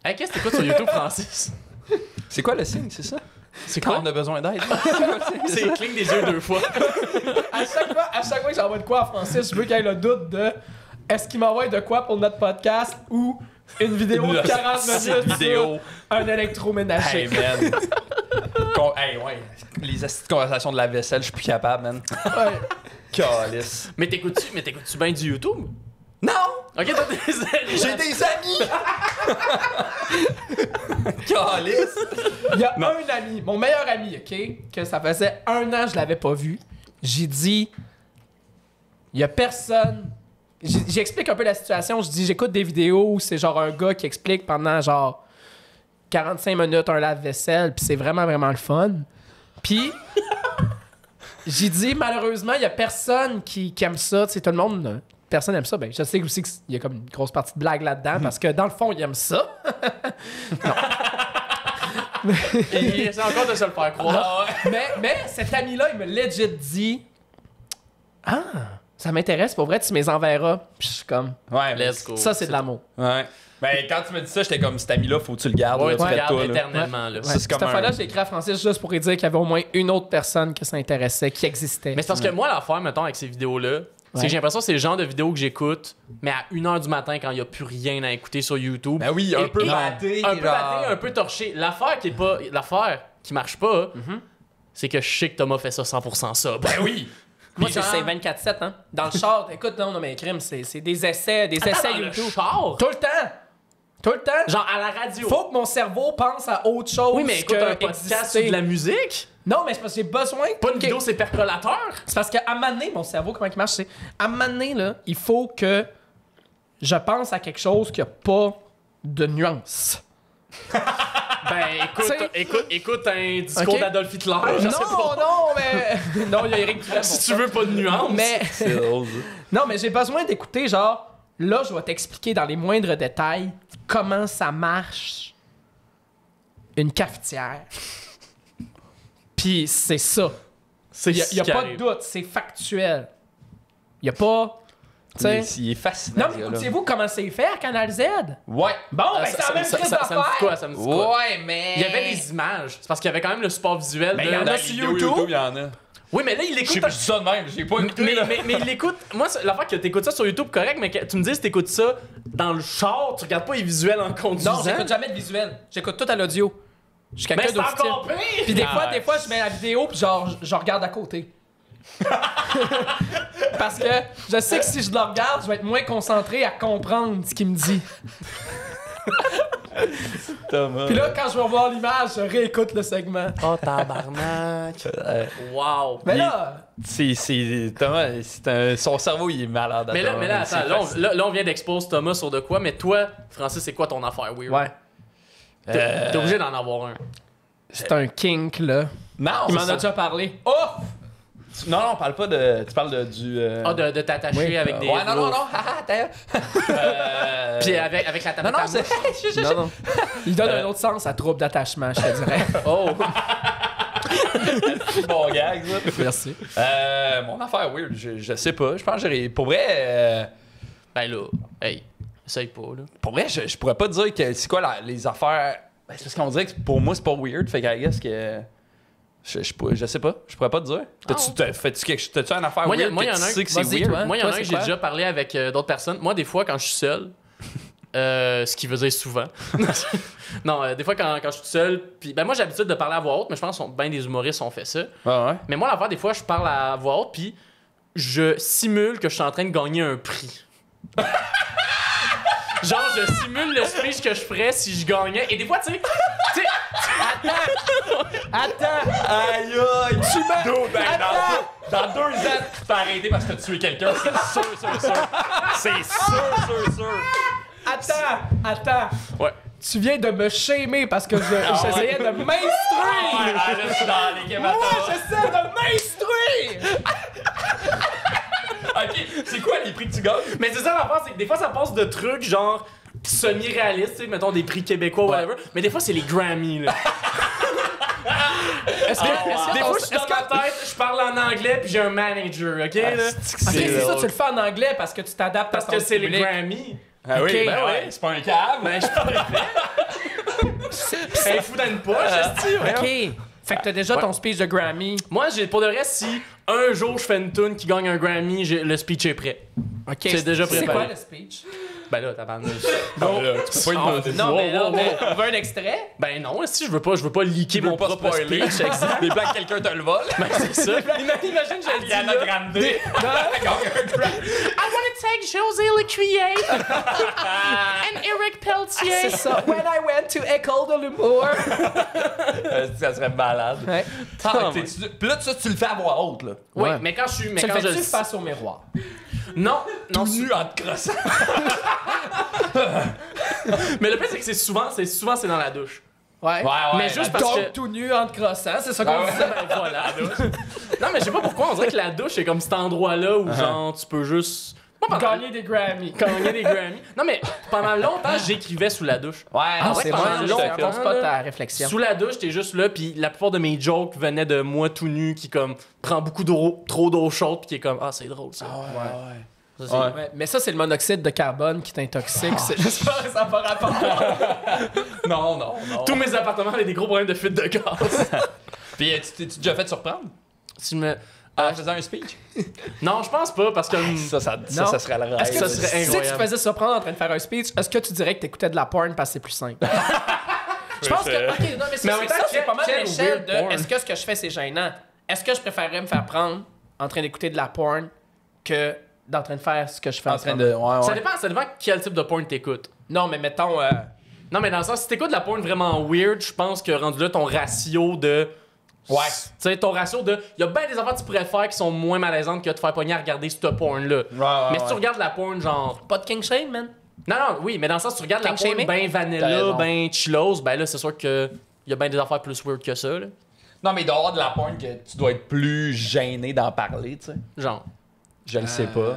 Hey, qu'est-ce que t'écoutes sur YouTube, Francis? C'est quoi le signe, c'est ça? C'est Quand quoi? on a besoin d'aide. C'est le cligne des yeux 2 fois. À chaque fois que j'envoie de quoi à Francis, je veux qu'il ait le doute de est-ce qu'il m'envoie de quoi pour notre podcast ou une vidéo de 40 minutes vidéo. sur un électroménager. Hey, man. Hey, ouais. Les astuces de conversation de la vaisselle, je suis plus capable, man. Ouais. Calice. Mais t'écoutes-tu bien du YouTube? Non! Ok, t'as des J'ai des amis! Calice! Il y a un ami, mon meilleur ami, OK, que ça faisait 1 an que je l'avais pas vu. J'ai dit, il y a personne. J'explique un peu la situation. Je dis, j'écoute des vidéos où c'est genre un gars qui explique pendant genre 45 minutes un lave-vaisselle, puis c'est vraiment, vraiment le fun. Puis, j'ai dit, malheureusement, il y a personne qui aime ça. Tu sais, tout le monde, personne aime ça. Ben, je sais aussi qu'il y a comme une grosse partie de blague là-dedans, parce que dans le fond, il aime ça. Il essaie encore de se le faire croire. Mais cet ami-là, il me legit dit ah, ça m'intéresse, pour vrai, tu m'es enverras. Puis je suis comme, Ouais, Let's go. ça, c'est de l'amour. Ouais. Ben, quand tu me dis ça, j'étais comme, cet ami-là, faut que tu le gardes. Ouais, là, tu fais regardes toi, là. éternellement, là. Ouais. Ça, c'est Cette comme fois-là, un- j'ai écrit à Francis juste pour lui dire qu'il y avait au moins une autre personne qui s'intéressait, qui existait. Mais c'est parce que moi, l'affaire, mettons, avec ces vidéos-là, c'est que j'ai l'impression que c'est le genre de vidéos que j'écoute, mais à 1h du matin, quand il n'y a plus rien à écouter sur YouTube. Ben oui, un peu maté. Un peu maté, un peu torché. L'affaire qui marche pas, c'est que je sais que Thomas fait ça 100% ça. Ben oui! Moi, Puis c'est genre- 24/7, hein. Dans le char, écoute, non, mais crime, c'est des essais Attends, dans le YouTube. char? Tout le temps! Tout le temps! Genre à la radio. Faut que mon cerveau pense à autre chose Oui, mais écoute que un podcast exister. ou de la musique. Non, mais c'est parce que j'ai besoin... Pas une Ok. vidéo, c'est percolateur. C'est parce qu'à un moment donné, mon cerveau, comment il marche, c'est... À un moment donné, là, il faut que je pense à quelque chose qui a pas de nuance. Ben écoute un discours Ok. d'Adolf Hitler. Je sais pas. Non, mais... non, il y a Eric Duhem. Si tu veux pas de nuance. Mais... C'est drôle, ça. Non, mais j'ai besoin d'écouter, genre... Là, je vais t'expliquer dans les moindres détails comment ça marche une cafetière. Puis c'est ça. c'est Il y a pas de doute, c'est factuel. Il y a pas... Tu sais... Il est fascinant. Non, ce mais gars-là. écoutez-vous comment c'est fait à Canal Z? Ouais. Bon, ben c'est la même crise ça me dit d'affaires! quoi? Ça me dit quoi? Ouais, mais. Il y avait des images. C'est parce qu'il y avait quand même le support visuel. Ben, de... il y en a Dans sur les vidéos YouTube. il y en a. Oui, mais là, il Je sais l'écoute. pas, je dis ça de même, j'ai pas écouté. Mais, là. mais il l'écoute. Moi, l'affaire que t'écoutes ça sur YouTube, correct, mais que tu me dis si t'écoutes ça dans le char, tu regardes pas les visuels en conduisant. Non, j'écoute jamais de visuel. J'écoute tout à l'audio. Je suis Mais quelqu'un c'est encore d'auditif. pire! Puis Ah, des fois, je mets la vidéo puis genre, je regarde à côté. Parce que je sais que si je le regarde, je vais être moins concentré à comprendre ce qu'il me dit. Thomas. Puis là, quand je vais voir l'image, je réécoute le segment. Oh, tabarnak! Wow! Mais Il- là, Thomas, son cerveau, il est malade. Mais là, C'est attends, fascinant. là, on vient d'exposer Thomas sur de quoi, mais toi, Francis, c'est quoi ton affaire weird? ouais, T'es obligé d'en avoir un. c'est un kink, là. Non, Il m'en c'est a ça. déjà parlé. Oh! Non, on parle pas de. Tu parles du. Ah, de t'attacher Oui. avec des. Ouais, non, rouleaux. haha, d'ailleurs. Puis avec la tapette Non, non, à c'est. Non, non. Il donne un autre sens à trouble d'attachement, je te dirais. Oh! C'est bon gag, ça. Merci. Mon affaire weird, je sais pas. Je pense que j'ai. Pour vrai. Ben là, hey, essaye pas, là. Pour vrai, je pourrais pas dire que c'est quoi les affaires. Ben, c'est parce qu'on dirait que pour moi, c'est pas weird. Fait que, I guess que. Je sais pas. Je pourrais pas te dire. T'as-tu une affaire weird moi, y que en tu a un- sais que c'est vas-y, weird? toi. Moi, il y en a un que c'est j'ai quoi? déjà parlé avec d'autres personnes. Moi, des fois, quand je suis seul, ce qui veut dire souvent. Non, des fois, quand je suis tout seul, puis ben moi, j'ai l'habitude de parler à voix haute, mais je pense que bien des humoristes ont fait ça. Ouais. Mais moi, l'affaire, des fois, je parle à voix haute, puis je simule que je suis en train de gagner un prix. Genre, je simule le speech que je ferais si je gagnais. Et des fois, tu sais. Attends! Aïe aïe! Tu m'as. Dans 2 ans, tu t'as arrêté parce que t'as tué quelqu'un. C'est sûr. C'est sûr. Attends! Ouais. Tu viens de me shamer parce que j'essayais de m'instruire! Là, je suis dans l'équipe. Moi, j'essaie de m'instruire! Ok, c'est quoi les prix que tu gagnes? Mais c'est ça l'affaire, c'est que des fois, ça passe de trucs genre semi-réalistes, tu sais, mettons des prix québécois, whatever. Mais des fois, c'est les Grammys, là. Des fois, je suis dans ma tête, je parle en anglais, puis j'ai un manager, ok? Là? C'est ça, tu le fais en anglais parce que tu t'adaptes Parce à ton que c'est les public. Grammys. Ah oui, Ok. ben ouais, c'est pas un câble. Ben, je suis pas un fou dans une poche, esti, voyons. OK. Fait que t'as déjà ton speech de Grammy. Moi, pour de vrai, si un jour je fais une tune qui gagne un Grammy, le speech est prêt. OK. C'est déjà C'est préparé. quoi le speech? Ben là, t'as pas Là, tu peux pas lui demander. Non, mais là, on veut un extrait. Ben non, si je veux pas leaker mon propre speech, exact. Les blagues, quelqu'un te le vole. Ben c'est ça. Imagine, je le dis Ariana là. Grande. I want to take José Lecuyer and Eric Pelletier. C'est ça. When I went to École de l'humour. Ça serait malade. Ouais. Puis là, ça, tu le fais à voix haute, là. Oui, Ouais. mais quand je suis. Mais Tu le quand je fais-tu face au miroir? Non, non. Tout nu en te crossant. Mais le pire, c'est que c'est souvent dans la douche. Ouais. Mais juste parce que. Donc, tout nu en te crossant, c'est ça qu'on disait. Ben voilà. Non, mais je sais pas pourquoi, on dirait que la douche est comme cet endroit-là où, genre, tu peux juste. Moi, pendant- Gagner des Grammy. Gagner des Grammys. Non, mais pendant longtemps, j'écrivais sous la douche. Ouais, Ah, ouais, c'est pendant moi, longtemps, je pense pas là, ta réflexion. Sous la douche, t'es juste là, puis la plupart de mes jokes venaient de moi tout nu qui, comme, prend beaucoup d'eau, trop d'eau chaude, puis qui est comme, ah, c'est drôle, ça. Ça, c'est- Ouais. Ouais, mais ça, c'est le monoxyde de carbone qui t'intoxique. C'est juste pas ça par rapport. Non. Tous mes appartements avaient des gros problèmes de fuite de gaz. Puis, tu t'es déjà fait surprendre Si je me... en faisant un speech? Non, je pense pas, parce que... Ça serait le rêve. Est-ce que Ça serait si tu incroyable. faisais surprendre en train de faire un speech, est-ce que tu dirais que t'écoutais de la porn parce que c'est plus simple? Je pense que. Ok, non, mais Mais en même temps, c'est pas mal quel l'échelle weird de porn. est-ce que ce que je fais c'est gênant? Est-ce que je préférerais me faire prendre en train d'écouter de la porn que d'en train de faire ce que je fais En train de. Ouais. Ça dépend quel type de porn t'écoutes. Non, mais mettons. Non, mais dans le sens, si t'écoutes de la porn vraiment weird, je pense que rendu là, ton ratio de... Ouais. Tu sais, ton ratio de... Il y a bien des affaires que tu pourrais faire qui sont moins malaisantes que de te faire pogner à regarder cette porn-là. Mais si tu regardes la porn, genre... Pas de king shame, man. Non, oui, mais dans le sens, si tu regardes la King porn shaming? ben T'as vanilla, raison. ben chillos, ben là, c'est sûr que... Il y a bien des affaires plus weird que ça, là. Non, mais il doit y avoir de la porn que tu dois être plus gêné d'en parler, tu sais. Genre... Je le sais pas.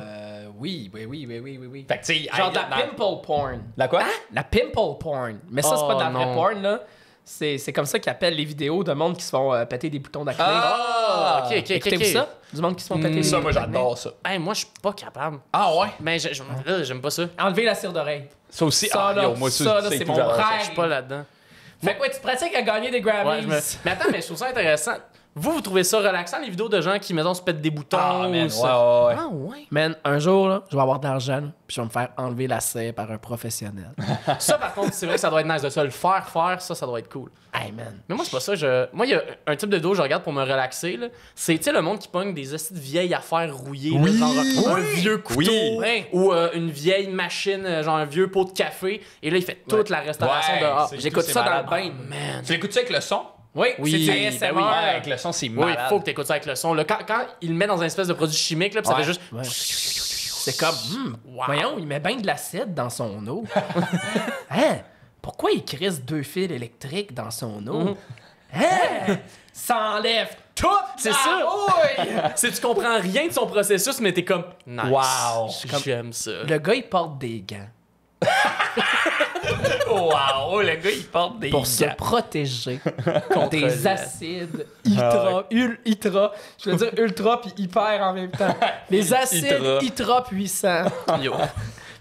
Oui. Fait que, tu sais. Genre de la pimple porn. La quoi? La pimple porn. Mais ça, c'est pas de la vraie non. porn, là. C'est comme ça qu'ils appellent les vidéos de monde qui se font péter des boutons d'acné. Ah! ok. Écoutez-vous ça? Du monde qui se font péter des Ça, boutons moi, d'acné. j'adore ça. Hey, moi, je suis pas capable. Ah, ouais? Ben, là, j'aime pas ça. Enlever la cire d'oreille. Ça aussi, Ça, là, yo, moi, ça, là, tu sais c'est tout, mon j'adore ça. rêve. Je suis pas là-dedans. Fait que ouais, tu pratiques à gagner des Grammys. Ouais, Mais attends, mais je trouve ça intéressant. Vous trouvez ça relaxant, les vidéos de gens qui, mettons, se pètent des boutons? Ah, man, ou ça? ouais. Ah, ouais. Man, un jour, là, je vais avoir de l'argent, là, puis je vais me faire enlever la cire par un professionnel. Ça, par contre, c'est vrai que ça doit être nice de ça. Le faire, ça doit être cool. Hey, man. Mais moi, c'est pas ça. Moi, il y a un type de vidéo que je regarde pour me relaxer. Là. C'est, tu sais, le monde qui pogne des hosties de vieilles affaires rouillées. Oui. Là, genre un vieux couteau Oui. ou une vieille machine, genre un vieux pot de café. Et là, il fait toute la restauration Ouais, dehors. c'est- J'écoute c'est ça malade. dans le bain. Man. Tu l'écoutes-tu avec le son? Oui, Oui, c'est du ben ASMR. oui, Ouais, avec le son, c'est Oui, malade. il faut que tu écoutes ça avec le son. Là. Quand il le met dans une espèce de produit chimique, là, puis ça Ouais. fait juste... Ouais. C'est comme, Wow. voyons, il met bien de l'acide dans son eau. Hein? Pourquoi il crisse 2 fils électriques dans son eau? Hein? Ça enlève tout! C'est la ça. rouille! Tu comprends rien de son processus, mais t'es comme... Nice. Wow. J'aime ça. Le gars, il porte des gants. Wow, le gars, il porte des Pour se gants. protéger Contre des les- acides ultra, je veux dire ultra puis hyper en même temps. Les acides ultra puissants. Yo.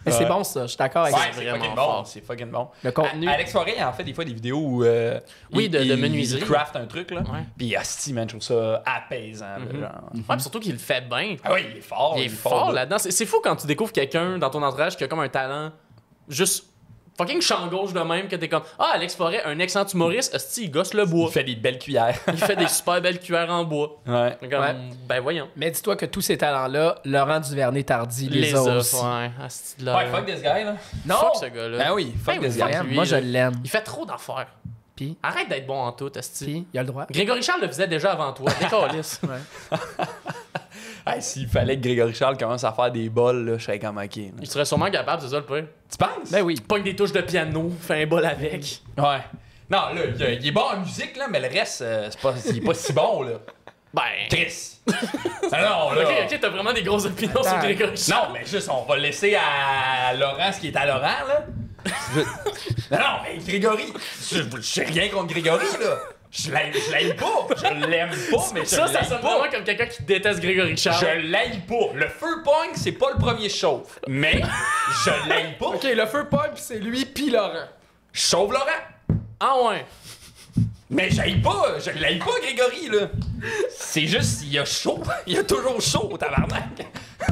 Mais c'est bon ça, je suis d'accord avec Ouais, ça. c'est vraiment fucking fort. bon. C'est fucking bon. Le contenu. Alex Forêt, il en fait des fois des vidéos où Oui, de menuiserie. il craft un truc, là. Ouais. Puis asti, man, je trouve ça apaisant. là, genre. Ouais, pis surtout qu'il le fait bien. Ah oui, il est fort. Il est fort là-dedans. C'est fou quand tu découvres quelqu'un dans ton entourage qui a comme un talent juste fucking champ gauche de même, que t'es comme ah, Alex Forêt, un excellent humoriste, hostie, il gosse le bois. Il fait des belles cuillères. Il fait des super belles cuillères en bois. Ouais. Fait comme, Ouais. Ben voyons. Mais dis-toi que tous ces talents-là, Laurent Duvernay-Tardy les a aussi. ouais. Asti de la- Ouais, fuck this guy, là. Non! Fuck ce gars-là. Ben oui, fuck Ben this oui, guy. fuck lui, Moi je là. l'aime. Il fait trop d'affaires. Puis, Arrête d'être bon en tout, Asti. puis, il a le droit. Grégory Charles le faisait déjà avant toi. Décalisse. Hey, s'il fallait que Grégory Charles commence à faire des bols, là, je serais comme ok. là. Il serait sûrement capable, c'est ça le pire. Tu penses? Ben oui. Pogne des touches de piano, fait un bol avec. Ouais. Non, là, il est bon en musique, là, mais le reste, il est pas si bon, là. Ben. Chris. Non, là. Ok, t'as vraiment des grosses opinions sur Attends. Grégory Charles. Non, mais juste, on va laisser à Laurent ce qui est à Laurent, là. Non, mais Grégory, je sais rien contre Grégory, là. Je l'aime pas. Je l'aime pas, mais Ça je l'aime sonne pas. vraiment comme quelqu'un qui déteste Grégory Charles. Je l'aime pas. Le feu pogne, c'est pas le premier chauffe. Mais je l'aime pas. Ok, le feu Paul, c'est lui, puis Laurent. Je sauve Laurent. Ah ouais. Mais j'aille pas, je l'aime pas, Grégory, là. C'est juste, il a chaud. Il a toujours chaud, tabarnak.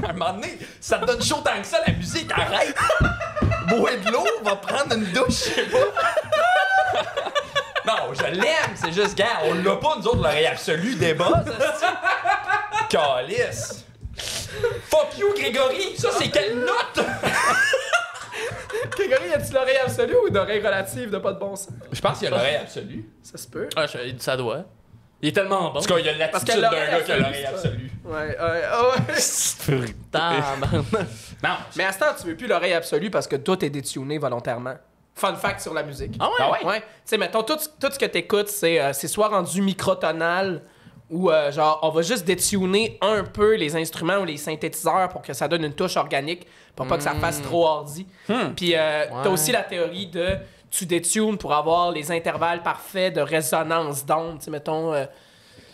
À un moment donné, ça te donne chaud tant que ça, la musique, arrête. Bois de l'eau, va prendre une douche, je sais pas. Non, je l'aime, c'est juste, gars, on l'a pas, nous autres, l'oreille absolue, débat, ça, calice. Fuck you, Grégory, ça, c'est quelle note? Grégory, as-tu l'oreille absolue ou une oreille relative de pas de bon sens? Je pense qu'il y a l'oreille absolue. Ça se peut. Ah, ça doit. Il est tellement bon. En tout cas, il y a l'attitude que d'un l'oreille gars qui a absolue, l'oreille c'est absolue. Ouais, ouais. Tabarnak. Non, Mais à ce temps, tu veux plus l'oreille absolue parce que tout est détuné volontairement. Fun fact sur la musique. Ah ouais? Ah ouais? Ouais. Tu sais, mettons, tout ce que t'écoutes, c'est soit rendu microtonal ou genre, on va juste détuner un peu les instruments ou les synthétiseurs pour que ça donne une touche organique, pour pas que ça fasse trop hardy. Puis t'as aussi la théorie de tu détunes pour avoir les intervalles parfaits de résonance d'onde. Tu sais, mettons.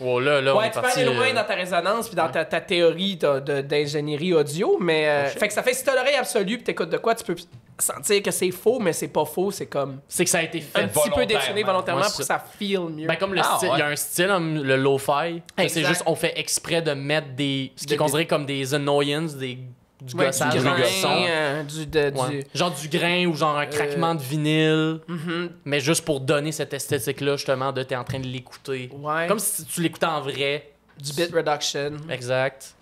Oh là, on Ouais, est tu peux parti. aller loin dans ta résonance puis dans ta théorie d'ingénierie audio, mais fait que ça fait que si t'as l'oreille absolue pis t'écoutes de quoi, tu peux sentir que c'est faux, mais c'est pas faux, c'est comme C'est que ça a été fait. un petit peu détuné volontairement Moi, pour que ça. ça feel mieux. Ben comme le Ah, style, ouais. il y a un style, le lo-fi. que C'est Exact. juste, on fait exprès de mettre ce qui est considéré comme des annoyances, du Ouais, gossage du dans le grain, son. du Genre du grain ou genre un craquement de vinyle. Mais juste pour donner cette esthétique-là, justement, de t'es en train de l'écouter. ouais, Comme si tu l'écoutais en vrai. du bit reduction. Exact.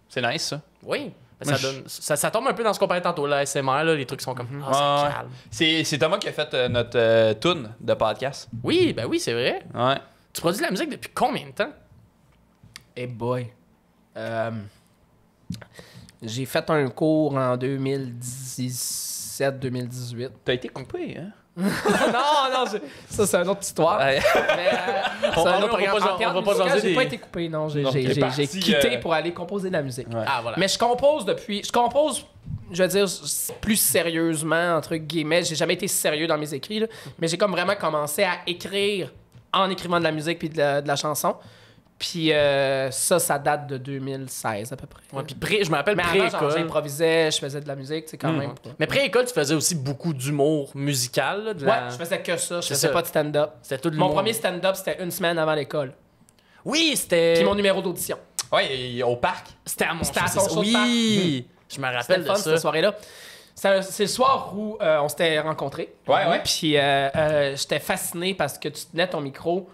c'est nice, ça. Oui. Moi, Ça tombe un peu dans ce qu'on parlait tantôt, là, ASMR, là, les trucs sont comme. Ah, c'est Ouais. calme. C'est Thomas qui a fait notre tune de podcast. Oui, ben oui, c'est vrai. Ouais. Tu produis de la musique depuis combien de temps? Hey boy. J'ai fait un cours en 2017-2018. T'as été coupé, hein? non, ça c'est une autre histoire. Ouais. Mais, c'est un autre programme. En on termes va pas musicaux, jaser j'ai des- pas été coupé, non. J'ai Non, t'es parti, quitté pour aller composer de la musique. Ouais. Ah, voilà. Mais je compose, je veux dire, plus sérieusement, entre guillemets. J'ai jamais été sérieux dans mes écrits, là. Mais j'ai comme vraiment commencé à écrire en écrivant de la musique puis de la chanson. Puis ça date de 2016 à peu près. Ouais, puis je me rappelle Mais avant, genre, pré-école. j'improvisais, je faisais de la musique, tu sais, quand même. Mais pré-école, tu faisais aussi beaucoup d'humour musical. Là, Ouais, je faisais que ça. Je C'est faisais ça. pas de stand-up. C'était tout le Mon monde. premier stand-up, c'était une semaine avant l'école. Oui, c'était. Puis mon numéro d'audition. Ouais, et au parc. C'était à mon C'était à show, ton c'est ça. show de Oui, je me C'était rappelle le de fun, ça. cette soirée-là. C'est le soir où on s'était rencontrés. Ouais. Puis j'étais fasciné parce que tu tenais ton micro.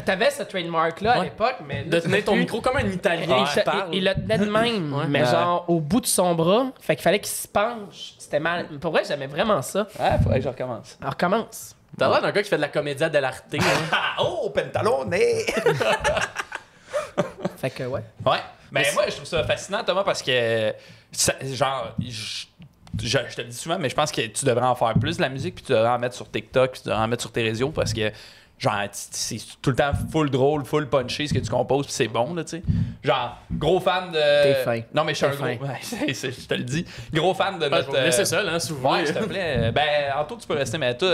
T'avais ce trademark-là à Ouais. l'époque, mais... De tenir ton micro comme un Italien qui parle. Il le tenait de même, Ouais. mais Ouais. genre au bout de son bras. Fait qu'il fallait qu'il se penche. C'était mal. Pour vrai, j'aimais vraiment ça. Ah, faudrait que je recommence. Alors commence. T'as l'air d'un gars qui fait de la comédia dell'arte. hein. Ah, oh, pantalone! Fait que ouais. Ouais. Mais moi, je trouve ça fascinant, Thomas, parce que, genre, je te le dis souvent, mais je pense que tu devrais en faire plus de la musique, puis tu devrais en mettre sur TikTok, puis tu devrais en mettre sur tes réseaux, parce que, Genre, c'est tout le temps full drôle, full punché ce que tu composes, puis c'est bon, là, tu sais. Genre, gros fan de. T'es fin. Non, mais je suis un T'es gros. Ouais, je te le dis. Gros fan de Je notre. vais me laisser seul, hein, souvent. Ouais, s'il te plaît. Ben, Anto, tu peux rester, mais toi.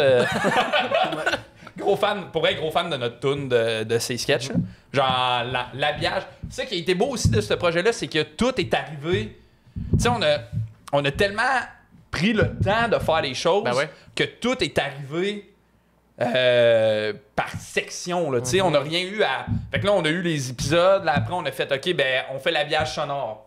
Gros fan, pour vrai, gros fan de notre tune de ces sketchs. là. Genre, l'habillage. Ça qui a été beau aussi de ce projet-là, c'est que tout est arrivé. Tu sais, on a tellement pris le temps de faire les choses Ben ouais. que tout est arrivé par section. Là, tu sais, on n'a rien eu à. Fait que là, on a eu les épisodes. Là, après, on a fait OK, ben, on fait l'habillage sonore.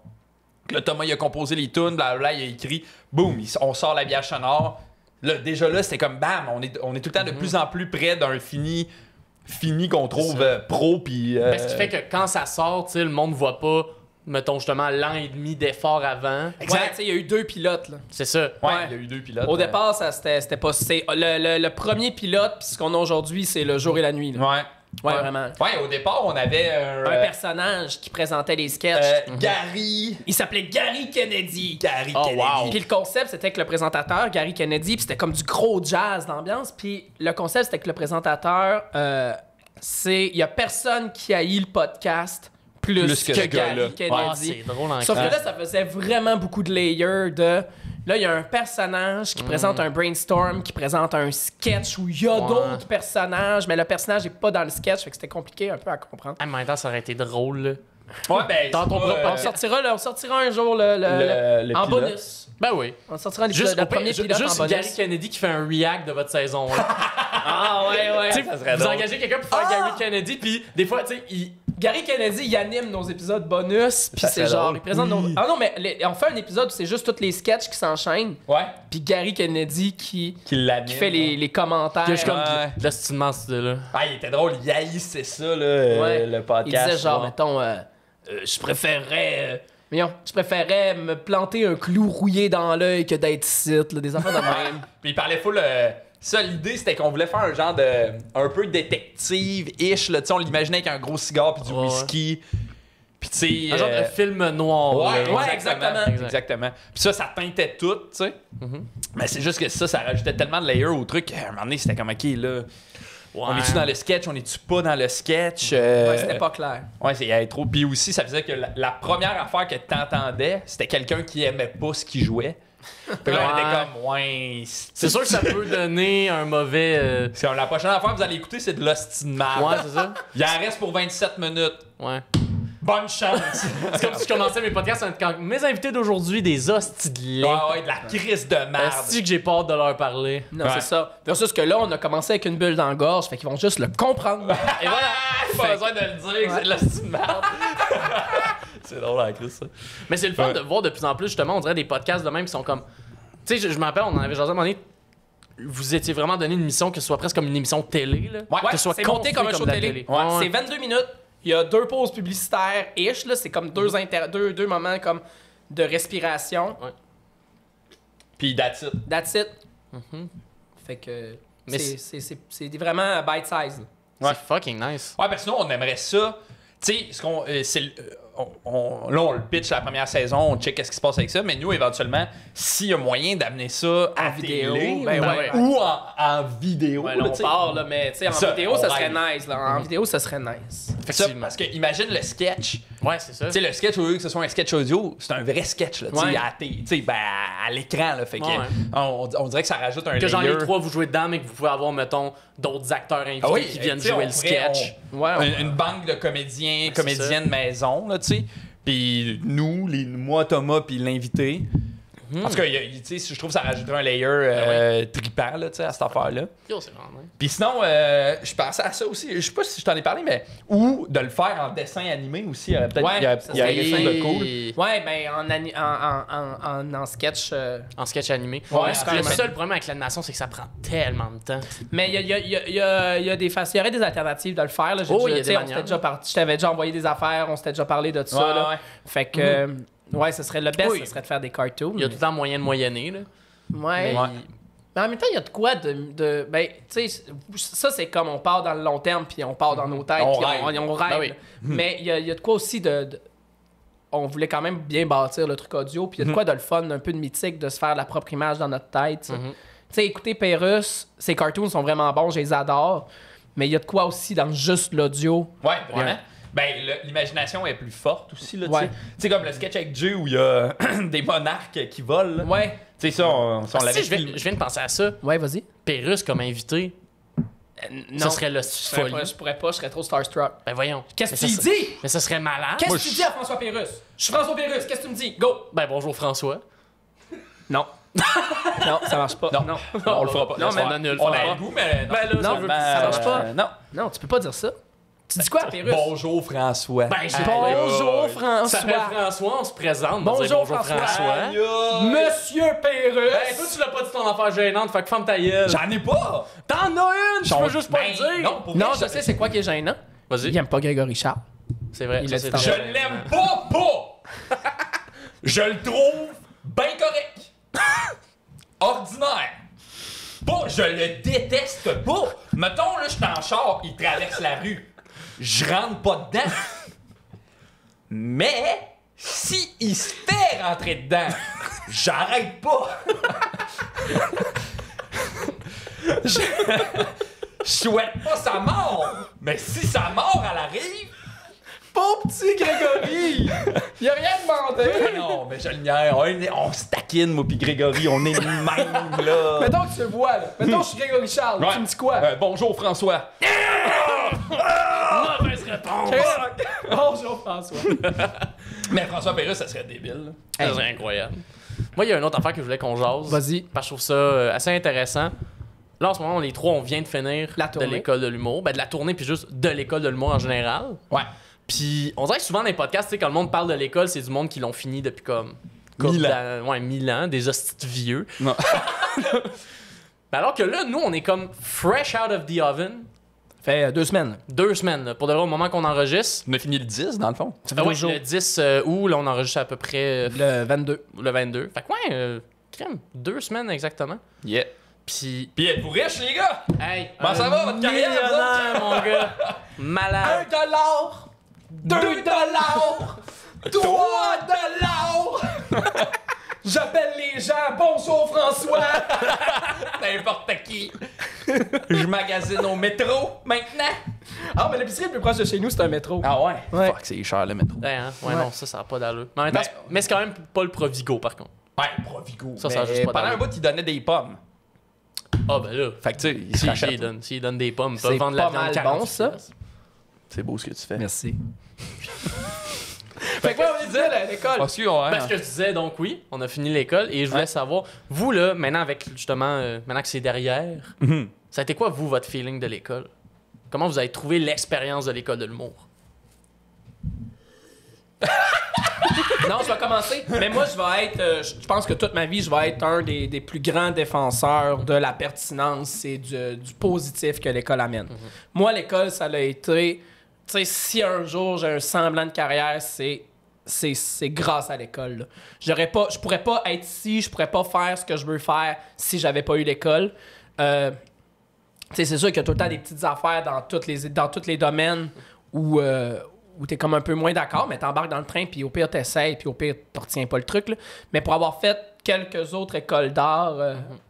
Là, Thomas, il a composé les tunes. Là, il a écrit. Boum, on sort l'habillage sonore. Là, déjà là, c'était comme bam, on est tout le temps de plus en plus près d'un fini qu'on trouve pro. Puis, Ben, ce qui fait que quand ça sort, tu sais, le monde voit pas, mettons justement, l'an et demi d'effort avant. Ouais, tu sais, il y a eu 2 pilotes, là. C'est ça. Ouais, il y a eu 2 pilotes. Au départ, c'était pas. Le premier pilote, puis ce qu'on a aujourd'hui, c'est le jour et la nuit. Là. Ouais. Ouais, vraiment. Ouais, au départ, on avait Un personnage qui présentait les sketchs. Gary. Il s'appelait Gary Kennedy. Gary Oh, Kennedy. wow. Puis le concept, c'était que le présentateur, Gary Kennedy, puis c'était comme du gros jazz d'ambiance. Puis le concept, c'était que le présentateur, il y a personne qui haït le podcast plus que ce gars-là. Gary Ah, Kennedy. c'est drôle en Sauf que crasse. là, ça faisait vraiment beaucoup de layers de... Là, il y a un personnage qui présente un brainstorm, qui présente un sketch où il y a Ouais. d'autres personnages, mais le personnage n'est pas dans le sketch, fait que c'était compliqué un peu à comprendre. Ah, mais en même temps, ça aurait été drôle, là. Ouais, ben. Dans ton c'est pas, On sortira un jour le en pilote. bonus. Ben oui. On sortira Juste, le premier pilote juste en bonus. Gary Kennedy qui fait un react de votre saison. là. Ah ouais. Tu sais, ça serait vous drôle. engagez quelqu'un pour faire Gary Kennedy, puis des fois, tu sais, Gary Kennedy, il anime nos épisodes bonus, puis Ça c'est serait genre, drôle. il présente nos... Ah non, mais on fait un épisode où c'est juste tous les sketchs qui s'enchaînent, Ouais. puis Gary Kennedy qui Qui fait les commentaires. que je suis comme. Ouais. Là, c'est une masse de là. Ah, il était drôle, il haïssait ça, là, Ouais. le Il podcast. disait genre, ouais. mettons, je préférerais me planter un clou rouillé dans l'œil que d'être ici, là, des affaires de même. Puis il parlait full. Ça, l'idée, c'était qu'on voulait faire un genre de. Un peu détective-ish, là. Tu sais, on l'imaginait avec un gros cigare puis du Ouais. whisky. Puis, tu sais. Un genre de film noir. Ouais, là. ouais, exactement. Exactement. Puis ça teintait tout, tu sais. Mais c'est juste que ça rajoutait tellement de layers au truc qu'à un moment donné, c'était comme, OK, là. On est-tu dans le sketch, on est-tu pas dans le sketch? Ouais, c'était pas clair. Ouais, il y avait trop. Puis aussi, ça faisait que la première affaire que t'entendais, c'était quelqu'un qui aimait pas ce qu'il jouait. Puis là, on était comme, ouais. C'est sûr que ça peut donner un mauvais. C'est comme, la prochaine affaire que vous allez écouter, c'est de l'hostie de marde. Ouais, c'est ça. Il en reste pour 27 minutes. Ouais. Bonne chance! C'est comme si je commençais mes podcasts quand mes invités d'aujourd'hui, des hosties de lait. Ouais, de la crise de merde. Est-ce que j'ai pas hâte de leur parler? Non, Ouais. c'est ça. Versus que là, on a commencé avec une bulle dans la gorge, fait qu'ils vont juste le comprendre. Et voilà! Pas besoin de le dire, que c'est de l'hostie de merde. C'est drôle la crise, ça. Mais c'est le fun Ouais. de voir de plus en plus, justement, on dirait des podcasts de même qui sont comme. Tu sais, je me rappelle, on en avait jasé à un moment donné. Vous étiez vraiment donné une mission que ce soit presque comme une émission télé, là. Ouais, que ce soit c'est monté construit comme un show de la télé. Ouais. C'est 22 minutes. Il y a 2 pauses publicitaires-ish, là. C'est comme deux moments comme de respiration. Puis that's it. That's it. Fait que. Mais c'est vraiment bite size. Ouais. C'est fucking nice. Ouais, parce que sinon, on aimerait ça. Tu sais, ce qu'on. Là, on le pitch la première saison, on check qu'est-ce qui se passe avec ça, mais nous, éventuellement, s'il y a moyen d'amener ça à vidéo, télé, ben ouais. ou en vidéo. Ouais, là, là, on tu sais. part, là, mais tu sais, en Ça, vidéo, on ça serait rêve. nice. Là. En vidéo, ça serait nice. Fait que ça, Effectivement. parce que imagine le sketch. Ouais, c'est ça. Tu sais, le sketch, au lieu que ce soit un sketch audio, c'est un vrai sketch, là, tu sais, Ouais. tu sais, ben, à l'écran, là. Fait que, Ouais. on dirait que ça rajoute un Que genre layer. les trois vous jouez dedans, mais que vous pouvez avoir, mettons, d'autres acteurs invités Ah oui, qui viennent tu sais, jouer on le ferait- sketch. Ouais, Une banque de comédiens, c'est comédiennes maison, là, tu sais. Puis nous, moi, Thomas, puis l'invité. En tout cas, tu sais, je trouve que ça rajouterait un layer trippant, là, tu sais, à cette affaire-là. Yo, c'est vraiment nice. Puis sinon, je pensais à ça aussi. Je sais pas si je t'en ai parlé, mais. Ou de le faire en dessin animé aussi. Peut-être Ouais, qu'il y a, ça il y a serait quelque chose de cool. Ouais, ben en sketch. En sketch animé. Ouais, Le c'est seul problème avec l'animation, c'est que ça prend tellement de temps. Mais il y a des faces. Il y aurait des alternatives de le faire. Là. Oh, il y a tu sais, des on manières. s'était déjà je t'avais déjà envoyé des affaires, on s'était déjà parlé de ça. Ouais, là. ouais. Fait que. Ouais, ce serait le best, Oui. ce serait de faire des cartoons. Il y a tout le temps moyen de moyenner, là. Ouais. Mais Ouais. Mais en même temps, il y a de quoi ben, tu sais, ça, c'est comme on part dans le long terme, puis on part dans nos têtes, On puis rêve. on rêve. Ben oui. Mais il y a de quoi aussi on voulait quand même bien bâtir le truc audio, puis il y a de quoi de le fun, un peu de mythique, de se faire la propre image dans notre tête. Tu sais, écouter Pérus, ses cartoons sont vraiment bons, je les adore. mais il y a de quoi aussi dans juste l'audio. Ouais, vraiment. Ben, l'imagination est plus forte aussi, là, Ouais. tu sais, comme le sketch avec Jay où il y a des monarques qui volent, là. Ouais. Tu sais, ça, on l'avait je viens de penser à ça. Ouais, vas-y. Pérus comme invité, ça serait le folie. Je pourrais pas, je serais trop starstruck. Ben voyons. Qu'est-ce que Mais tu ça- dis? Mais ça serait malade. Qu'est-ce que tu dis à François Pérusse? Je suis François Pérusse, qu'est-ce que tu me dis? Go! Ben bonjour François. Non. non, ça marche pas. Non, on le fera pas. Non, Laisse mais faire. non, On a le goût, mais non. Ben là, Non, ça veut ça marche pas. Non. Non, tu peux pas dire ça. Tu dis quoi à Pérusse? Bonjour, François. Ben, j'ai Bonjour Ça s'appelle François. François, on se présente. Bonjour, on dit bonjour François. François. Aïe, aïe. Monsieur Pérusse! Ben, toi, tu l'as pas dit ton affaire gênante, fait que ferme ta gueule. J'en ai pas! T'en as une, je peux juste pas Ben, le dire. Non, pour Non, vrai, je sais c'est quoi qui est gênant. Vas-y. Il aime pas Grégory Charles. C'est vrai. Il ça, a c'est dit Je vrai. l'aime pas! Je le trouve bien correct. Ordinaire. Pas, je le déteste pas. Mettons, là, je suis en char, il traverse la rue. Je rentre pas dedans. Mais, si il se fait rentrer dedans, j'arrête pas. Je souhaite pas sa mort. Mais si sa mort, elle arrive, Pauvre petit Grégory! Il a rien demandé! ah non, mais je le niaise. On se taquine, moi pis Grégory, on est les mêmes, là. Mettons que tu le vois, là. Mettons que je suis Grégory Charles. Ouais. Tu me dis quoi? Bonjour, François. Mauvaise réponse. Bonjour François. Mais François Pérusse, ça serait débile, là. Ça serait incroyable. Moi, il y a une autre affaire que je voulais qu'on jase. Vas-y. Parce que je trouve ça assez intéressant. Là, en ce moment, les trois, on vient de finir La de tournée. l'école de l'humour. Ben, de la tournée, puis juste de l'école de l'humour en général. Ouais. Puis, on dirait que souvent dans les podcasts, tu sais, quand le monde parle de l'école, c'est du monde qui l'ont fini depuis comme. 1000 ans. Ouais, 1000 ans, des hosties de vieux. Non. Ben, alors que là, nous, on est comme fresh out of the oven. Fait 2 semaines. 2 semaines, là, pour de vrai, au moment qu'on enregistre. On a fini le 10, dans le fond. Ça fait Ah 2 ouais, jours. le 10 août, là, on enregistre à peu près Le 22. le 22. Fait que, ouais, crème, 2 semaines exactement. Yeah. Puis, Pis êtes-vous riches, les gars? hey, Comment ça va, votre carrière, vous millionnaire, mon gars. Malade. $1, 2 $, 3 $. J'appelle les gens. Bonjour François. N'importe qui. Je magasine au métro, maintenant. Ah, mais l'épicerie le plus proche de chez nous, c'est un métro. Ah ouais? Ouais. Fuck, c'est cher, le métro. Ouais, hein? Ouais, Ouais. non, ça a pas d'allure. Mais en même temps, Ben, mais c'est quand même pas le Provigo, par contre. Ouais, Provigo. Ça a juste pas pendant un d'allure. bout, il donnait des pommes. Ah, ben là. Fait que, tu sais, il se rachète. S'ils donnent des pommes, ils peuvent C'est vendre la pas viande mal 40 bon, ça. piastres. C'est beau ce que tu fais. Merci. Fait que là, on est dit à l'école. Parce que, ouais, Parce que je disais, donc oui, on a fini l'école et je voulais Ouais. savoir, vous là, maintenant avec justement, maintenant que c'est derrière, ça a été quoi, vous, votre feeling de l'école? Comment vous avez trouvé l'expérience de l'école de l'humour? Non, je vais commencer. Mais moi, je vais être. Je pense que toute ma vie, je vais être un des plus grands défenseurs de la pertinence et du positif que l'école amène. Moi, l'école, ça l'a été. Tu sais, si un jour j'ai un semblant de carrière, c'est grâce à l'école. Là. Je pourrais pas être ici, je pourrais pas faire ce que je veux faire si j'avais pas eu l'école. Tu sais, c'est sûr qu'il y a tout le temps des petites affaires dans tous les domaines où t'es comme un peu moins d'accord, mais t'embarques dans le train, puis au pire t'essayes, puis au pire t'en retiens pas le truc. Là. Mais pour avoir fait quelques autres écoles d'art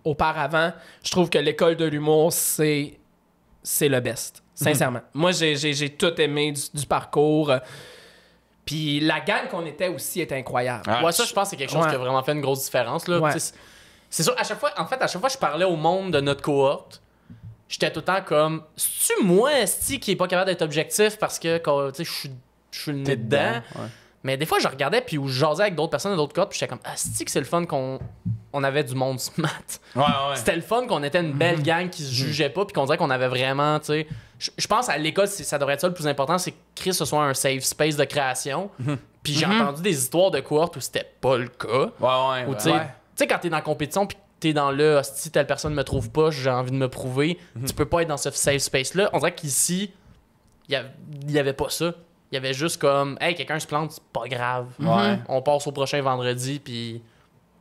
auparavant, je trouve que l'école de l'humour, c'est le best. Sincèrement. Moi, j'ai tout aimé du parcours. Puis la gang qu'on était aussi était incroyable. Ah, Ouais, ça, je pense que c'est quelque chose Ouais. qui a vraiment fait une grosse différence. Là. Ouais. Tu sais, c'est sûr, à chaque fois, je parlais au monde de notre cohorte. J'étais tout le temps comme, c'est-tu moi, esti, qui est pas capable d'être objectif parce que, quand, tu sais, je suis le nez dedans. Ouais. Mais des fois, je regardais puis où je jasais avec d'autres personnes de d'autres cohortes, puis j'étais comme, asti que c'est le fun qu'on avait du monde smart. Ouais, ouais. C'était le fun qu'on était une belle gang qui se jugeait pas, puis qu'on dirait qu'on avait vraiment, tu sais. Je pense à l'école, ça devrait être ça le plus important, c'est que Chris, ce soit un safe space de création. Puis j'ai entendu des histoires de cohortes où c'était pas le cas. Ouais, ouais. Ou ouais. tu sais, tu sais, quand t'es dans la compétition, puis t'es dans le hostie, telle personne me trouve pas, j'ai envie de me prouver, tu peux pas être dans ce safe space-là. On dirait qu'ici, il y avait pas ça. Il y avait juste comme, hey, quelqu'un se plante, c'est pas grave. Ouais. On passe au prochain vendredi, puis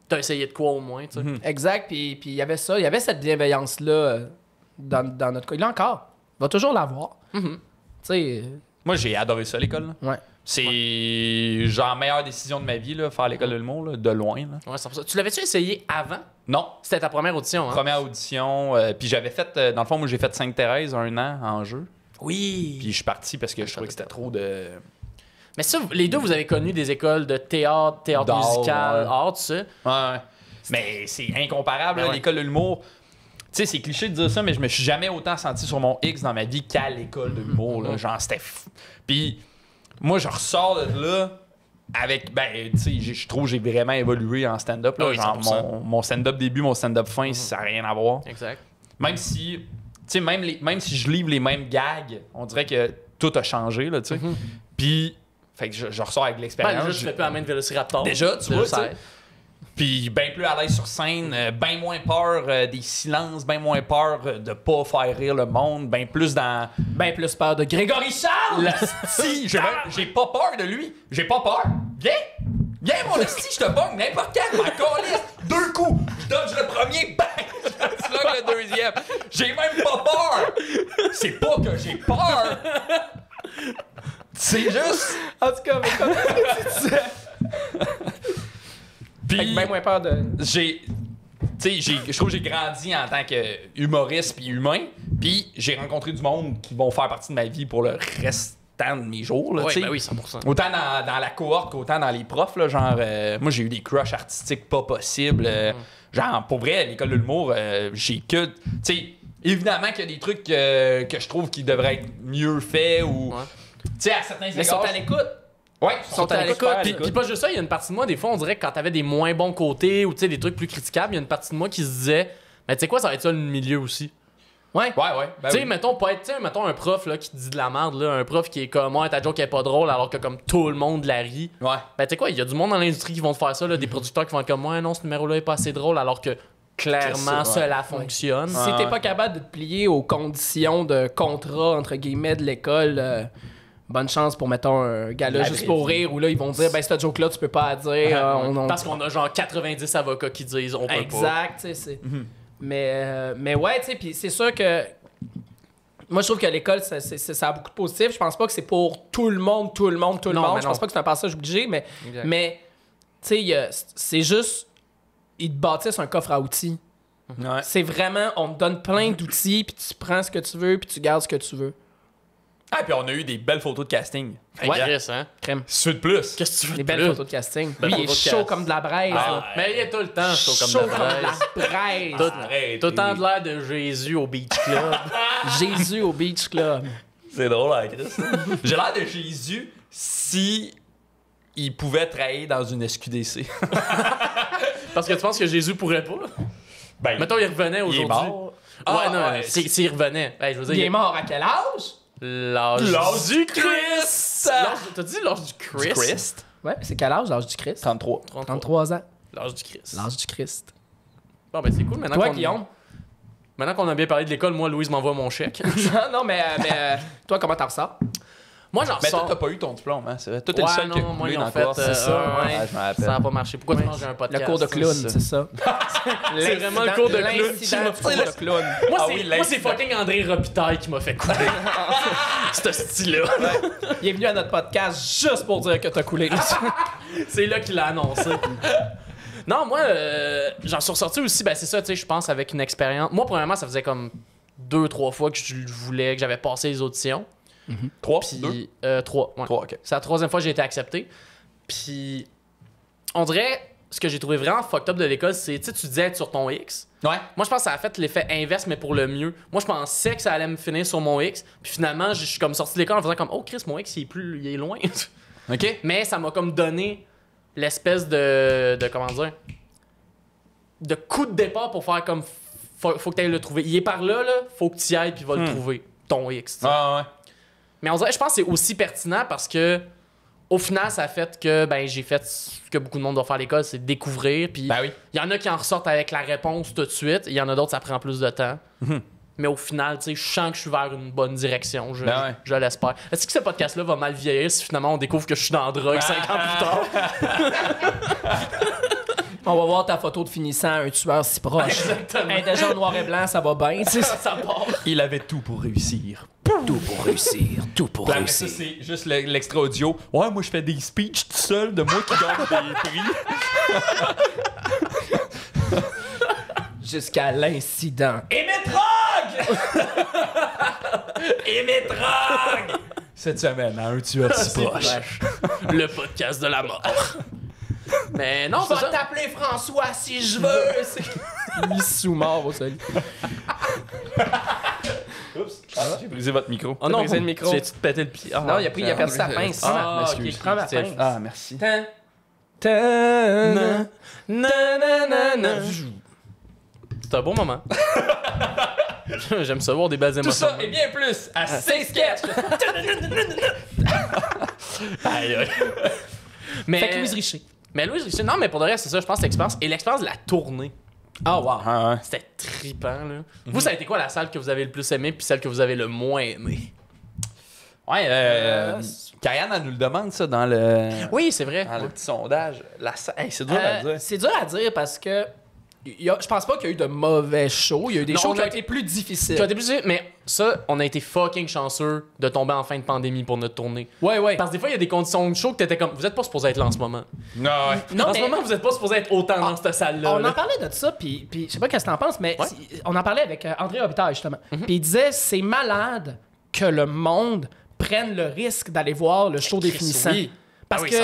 t'as essayé de quoi au moins, tu sais. Exact, puis il y avait ça, il y avait cette bienveillance-là dans notre cas. Il l'a encore, il va toujours l'avoir. Tu sais, Moi, j'ai adoré ça, l'école. Là. Ouais. C'est genre meilleure décision de ma vie, là, faire l'école de l'humour, là, de loin. Là. Ouais, c'est pour ça. Tu l'avais-tu essayé avant? Non, C'était ta première audition, hein? première audition. Puis j'avais fait, dans le fond, moi, j'ai fait Sainte-Thérèse 1 an en jeu. Oui. Puis je suis parti parce que je trouvais que c'était trop de... Mais ça, les deux, vous avez connu des écoles de théâtre D'art, musical, ouais. art, tout ça. Ouais. Mais c'est incomparable, Ben là, ouais. l'école de l'humour. Tu sais, c'est cliché de dire ça, mais je me suis jamais autant senti sur mon X dans ma vie qu'à l'école de l'humour. Là. Genre, c'était fou. Puis, moi, je ressors de là avec. Ben, tu sais, je trouve que j'ai vraiment évolué en stand-up. Là. Oui, Genre, 100%. mon stand-up début, mon stand-up fin, ça n'a rien à voir. Exact. Même si. Tu sais, même si je livre les mêmes gags, on dirait que tout a changé, là, tu sais. Puis, fait que je ressors avec Ben, l'expérience. déjà, tu fais plus la main de Vélociraptor. Déjà, tu vois, tu sais. ça- Puis bien plus à l'aise sur scène, bien moins peur des silences, bien moins peur de pas faire rire le monde, bien plus dans... Ben plus peur de Grégory Charles! Si, j'ai pas peur de lui, j'ai pas peur. Viens mon esti, je te pogne n'importe quand, ma calisse, 2 coups, je dodge le premier, bang, je slug le deuxième. J'ai même pas peur. C'est pas que j'ai peur. C'est juste... En tout cas, mais comme tu disais. Puis- Avec bien moins peur de. je trouve que j'ai grandi en tant que humoriste puis humain, puis j'ai rencontré du monde qui vont faire partie de ma vie pour le restant de mes jours. Là, Oui, tu sais. ben oui, 100%. Autant dans la cohorte qu'autant dans les profs. Là, genre, moi, j'ai eu des crushs artistiques pas possibles. Genre, pour vrai, à l'école de l'humour, j'ai que... Tu sais, évidemment qu'il y a des trucs que je trouve qui devraient être mieux faits ou... Ouais. Tu sais, à certains Mais ils sont égards... à l'écoute. Ouais, Ils sont à l'écoute. super à Puis, l'écoute. puis pas juste ça, il y a une partie de moi, des fois, on dirait que quand t'avais des moins bons côtés ou tu sais, des trucs plus critiquables, il y a une partie de moi qui se disait, mais tu sais quoi, ça va être ça le milieu aussi. Ouais. Ouais. Ben Tu sais, oui. mettons, pas être, tu sais, mettons un prof là, qui te dit de la merde, là, un prof qui est comme, moi, ta joke est pas drôle, alors que comme tout le monde la rit. Ouais. Ben, tu sais quoi, il y a du monde dans l'industrie qui vont te faire ça, là, des producteurs qui vont être comme, moi, non, ce numéro-là est pas assez drôle, alors que clairement, C'est ça, ouais. cela fonctionne. Si t'es pas capable de te plier aux conditions de contrat, entre guillemets, de l'école, bonne chance pour, mettons, un gala La juste vraie pour vie. rire, où là, ils vont dire, ben, cette joke-là, tu peux pas la dire. Parce qu'on a genre 90 avocats qui disent, on peut pas. Exact, tu sais, c'est... Mais ouais, tu sais, puis c'est sûr que... Moi, je trouve que l'école, ça a beaucoup de positifs. Je pense pas que c'est pour tout le monde. Non, Je mais pense non. pas que c'est un passage obligé, mais... Exact. Mais, tu sais, c'est juste... Ils te bâtissent un coffre à outils. Ouais. C'est vraiment... On te donne plein d'outils, puis tu prends ce que tu veux, puis tu gardes ce que tu veux. Ah, puis on a eu des belles photos de casting. Hey, Chris, hein? Crème. Ceux de plus. Qu'est-ce que tu veux Des de belles plus? photos de casting. Belles Lui, il est photos de chaud cast. comme de la braise. Ah, là. mais il est tout le temps chaud comme Chaud de comme braise. de la braise. Arrête. Tout le temps de l'air de Jésus au Beach Club. Jésus au Beach Club. C'est drôle, hein, Chris. J'ai l'air de Jésus si il pouvait travailler dans une SQDC. Parce que tu penses que Jésus pourrait pas? Ben, Mettons, il revenait il est aujourd'hui. mort. Ouais, Ah, non, ouais. s'il revenait. Hey, je veux dire, Il est mort à quel âge? L'âge du Christ! T'as dit l'âge du Christ? Christ? Ouais, c'est quel âge, l'âge du Christ? 33. 33 ans. L'âge du Christ. L'âge du Christ. Bon, ben c'est cool. Maintenant Toi, qu'on- Guillaume? Maintenant qu'on a bien parlé de l'école, moi, Louise m'envoie mon chèque. non, mais toi, comment t'en ressors? Moi, j'en Mais toi, ressors. t'as pas eu ton diplôme, hein? C'est vrai. Toi, t'es le Ouais, seul qui a non, moi, coulé ils dans ont la fait. course. c'est ça, ouais. Ouais, je me rappelle. Ça a pas marché. Pourquoi tu manges un podcast? Le cours de clown, c'est ça. C'est vraiment le cours de clown. L'incident du cours de clown. Moi, Ah c'est oui, moi, c'est l'incident. fucking André Robitaille qui m'a fait couler. Ce style-là. Il est venu à notre podcast juste pour dire que t'as coulé. C'est là qu'il l'a annoncé. Non, moi, j'en suis ressorti aussi, ben c'est ça, tu sais, je pense, avec une expérience. Moi, premièrement, ça faisait comme 2-3 fois que je voulais, que j'avais passé les auditions. 3, Puis, 2, 3, ouais. 3, ok. C'est la 3e fois que j'ai été accepté. Puis, on dirait, ce que j'ai trouvé vraiment fucked up de l'école, c'est, tu sais, tu disais être sur ton X. Ouais. Moi, je pense que ça a fait l'effet inverse, mais pour le mieux. Moi, je pensais que ça allait me finir sur mon X. Puis finalement, je suis comme sorti de l'école en faisant comme, oh Chris, mon X, il est loin. Ok. Mais ça m'a comme donné l'espèce de comment dire, de coup de départ pour faire comme, faut que tu ailles le trouver. Il est par là, faut que tu y ailles, puis va le trouver. Ton X. tu sais. Ah, ouais. Mais on dirait, je pense que c'est aussi pertinent parce que au final, ça a fait que ben, j'ai fait ce que beaucoup de monde doit faire à l'école, c'est découvrir. Puis il Ben oui. y en a qui en ressortent avec la réponse tout de suite. Il y en a d'autres, ça prend plus de temps. Mais au final, tu sais, je sens que je suis vers une bonne direction. Ben ouais. Je l'espère. Est-ce que ce podcast-là va mal vieillir si finalement on découvre que je suis dans la drogue 5 ans plus tard? On va voir ta photo de finissant, un tueur si proche. Exactement. Hey, déjà en noir et blanc, ça va bien. Tu sais, Ça part. Il avait tout pour réussir. Tout pour réussir, tout pour Puis après ça, c'est juste l'extra audio. Ouais, moi, je fais des speeches tout seul de moi qui gagne des prix. Jusqu'à l'incident. Et mes drogues! Et mes drogues! Cette semaine, un tueur si proche. Le podcast de la mort. Mais non, Je c'est vais ça. t'appeler François si je veux. Mis sous mort au sol. Oups, j'ai brisé votre micro. Oh non, brisé le micro. J'ai-tu te pété le pied? Ah, Non, il a perdu sa pince. Ah, ok, M'excuse. Prends ma Tiens. pince. Ah, merci. C'est un bon moment. J'aime ça voir des belles Tout émotions. ça et bien plus à 6 sketchs. Aïe, aïe. Mais, Fait que Louise Richer. mais Louise Richer, non, mais pour de vrai, c'est ça, je pense, l'expérience. Et l'expérience de la tournée. Ah, wow. Ah, ouais. C'était trippant, là. Vous, ça a été quoi la salle que vous avez le plus aimé puis celle que vous avez le moins aimé? Ouais, Karianne, elle nous le demande, ça, dans le, Oui, c'est vrai. dans le petit sondage. Hey, c'est dur à dire. C'est dur à dire parce que je pense pas qu'il y a eu de mauvais shows. Il y a eu des Non, shows on qui a ont été plus difficiles. Tu as été plus- mais ça, on a été fucking chanceux de tomber en fin de pandémie pour notre tournée. Ouais. Parce que des fois, il y a des conditions de show que t'étais comme, vous êtes pas supposé être là en ce moment. Non, ouais. Non, en mais ce moment, vous êtes pas supposé être autant dans cette salle-là. on là. en parlait de ça, puis je sais pas qu'est-ce que t'en penses, mais Ouais. on en parlait avec André Robitaille, justement. Puis il disait, c'est malade que le monde prenne le risque d'aller voir le show des Chris, finissants. oui. Parce Ah oui, que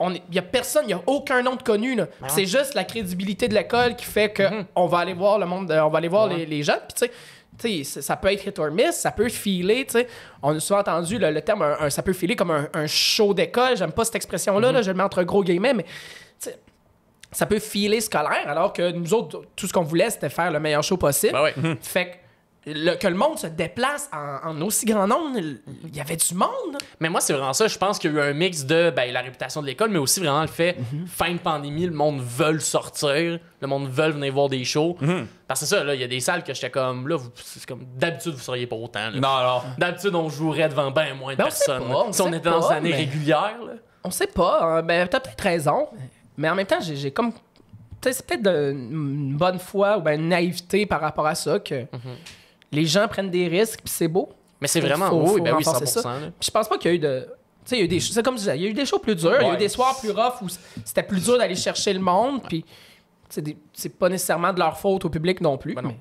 100%. il y a personne, il y a aucun nom de connu là. C'est juste la crédibilité de l'école qui fait que on va aller voir le monde, on va aller voir les gens. Puis tu sais, ça peut être hit or miss, ça peut filer. Tu sais, on a souvent entendu le terme, ça peut filer comme un show d'école. J'aime pas cette expression-là, là, je le mets entre gros guillemets, mais tu sais, ça peut filer scolaire, alors que nous autres, tout ce qu'on voulait, c'était faire le meilleur show possible. Ben ouais. Fait que que le monde se déplace en aussi grand nombre, il y avait du monde. Mais moi, c'est vraiment ça. Je pense qu'il y a eu un mix de la réputation de l'école, mais aussi vraiment le fait, fin de pandémie, le monde veut sortir, le monde veut venir voir des shows. Parce que c'est ça, là, il y a des salles que j'étais comme, là, c'est comme, d'habitude, vous seriez pas autant. Là. Non. D'habitude, on jouerait devant bien moins de Ben, on sait personnes. pas, là. on Si on sait était dans pas, une année mais- régulière, là. On sait pas, hein, ben, t'as peut-être raison, mais en même temps, j'ai comme... Tu sais, c'est peut-être une bonne foi ou ben une naïveté par rapport à ça que les gens prennent des risques, puis c'est beau. Mais c'est Faut- vraiment, faut oui, ben oui, renforcer 100%. ça. là. Puis je pense pas qu'il y a eu de... Tu sais, il y a eu des... C'est comme je disais, il y a eu des shows plus durs, il y a eu Ouais. des soirs plus rough où c'était plus dur d'aller chercher le monde, puis c'est pas nécessairement de leur faute au public non plus. Ben non. mais-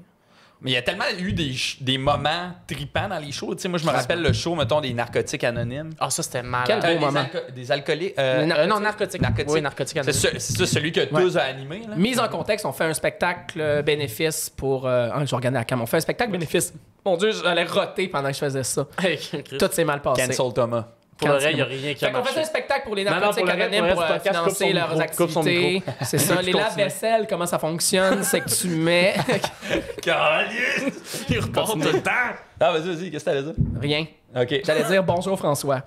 Mais il y a tellement eu des moments tripants dans les shows. Tu sais, moi, je me rappelle le show, mettons, des narcotiques anonymes. Ah, ça, c'était malade. Quel beau moment. Des alcooliques. Non, narcotique. Narcotique. Oui, narcotique. C'est ça, celui que tous a animé. Là. Mise en contexte, on fait un spectacle bénéfice pour... je vais regarder la cam. On fait un spectacle bénéfice. Mon Dieu, j'allais roter pendant que je faisais ça. Tout s'est mal passé. Cancel Thomas. Pour le reste, il n'y a rien qui a Fait qu'on marché. faisait un spectacle pour les Non, narcotiques pour le reste, anonymes pour pour le reste, financer coupe son leurs micro, coupe son activités. micro. C'est ça. Tu Les continues. lave-vaisselle, comment ça fonctionne, c'est que tu mets... Il repart tout le temps. Ah, vas-y, qu'est-ce que t'allais dire? Rien. OK. J'allais dire bonjour François.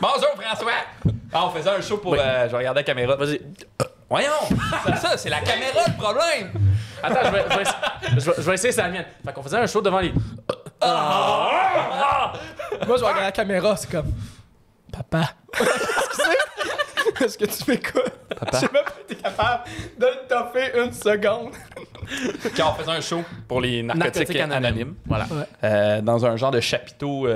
Bonjour, François! Ah, on faisait un show pour... je regardais la caméra. Vas-y. Voyons! C'est ça, c'est la caméra le problème! Attends, je vais essayer ça la mienne. Fait qu'on faisait un show devant les. Moi, je regarde la caméra, c'est comme... Papa. Est-ce que tu m'écoutes? Papa. Je sais même pas si t'es capable de le toffer une seconde. Quand on faisait un show pour les narcotiques anonymes. Voilà. Dans un genre de chapiteau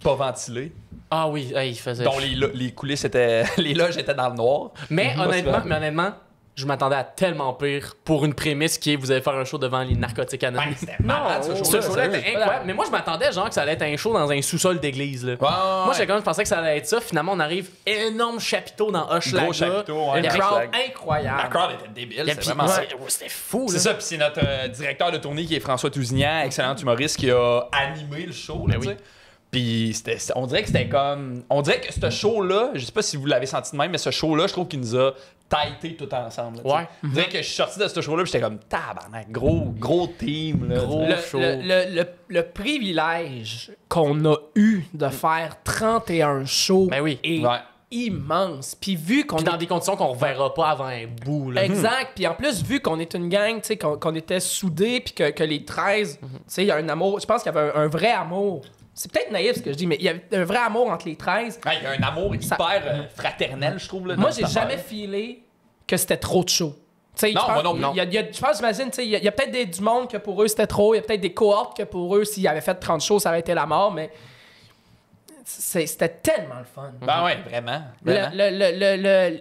pas ventilé, Ah oui, il faisait. dont les coulisses étaient... les loges étaient dans le noir. Mais Pas honnêtement, je m'attendais à tellement pire pour une prémisse qui est vous allez faire un show devant les narcotiques anonymes. C'était malade, ce Ce show-là. show-là était sérieux. incroyable. Mais moi, je m'attendais genre que ça allait être un show dans un sous-sol d'église. Là. Moi, Ouais. je pensais que ça allait être ça. Finalement, on arrive énorme chapiteau dans Hochelaga. Gros chapiteau, ouais. Une Avec crowd la incroyable. La crowd était débile, c'est Puis, vraiment ça. c'était fou. C'est là. ça, puis c'est notre directeur de tournée qui est François Tousignan, excellent humoriste, qui a animé le show. Là, Ben oui. tu sais. Puis on dirait que c'était comme. On dirait que ce show-là, je sais pas si vous l'avez senti de même, mais ce show-là, je trouve qu'il nous a tighté tout ensemble. là, tu sais. Ouais. On dirait que je suis sorti de ce show-là, puis j'étais comme tabarnak, gros team. Là, Gros. tu sais. show. Le privilège qu'on a eu de faire 31 shows Ben oui. est Ouais. immense. Puis vu qu'on Puis dans des conditions qu'on reverra pas avant un bout. Là. Exact. Puis en plus, vu qu'on est une gang, tu sais, qu'on était soudés, puis que les 13, tu sais, il y a un amour. Je pense qu'il y avait un vrai amour. C'est peut-être naïf ce que je dis, mais il y avait un vrai amour entre les 13. Ouais, il y a un amour Ça- hyper fraternel, je trouve. Là, Moi, dans j'ai cette jamais affaire. filé que c'était trop de show. Tu sais, Non, moi non plus. je pense, j'imagine, tu sais, il y a peut-être du monde que pour eux c'était trop, il y a peut-être des cohortes que pour eux, s'ils avaient fait 30 shows, ça aurait été la mort, mais c'était tellement le fun. Ben ouais, vraiment.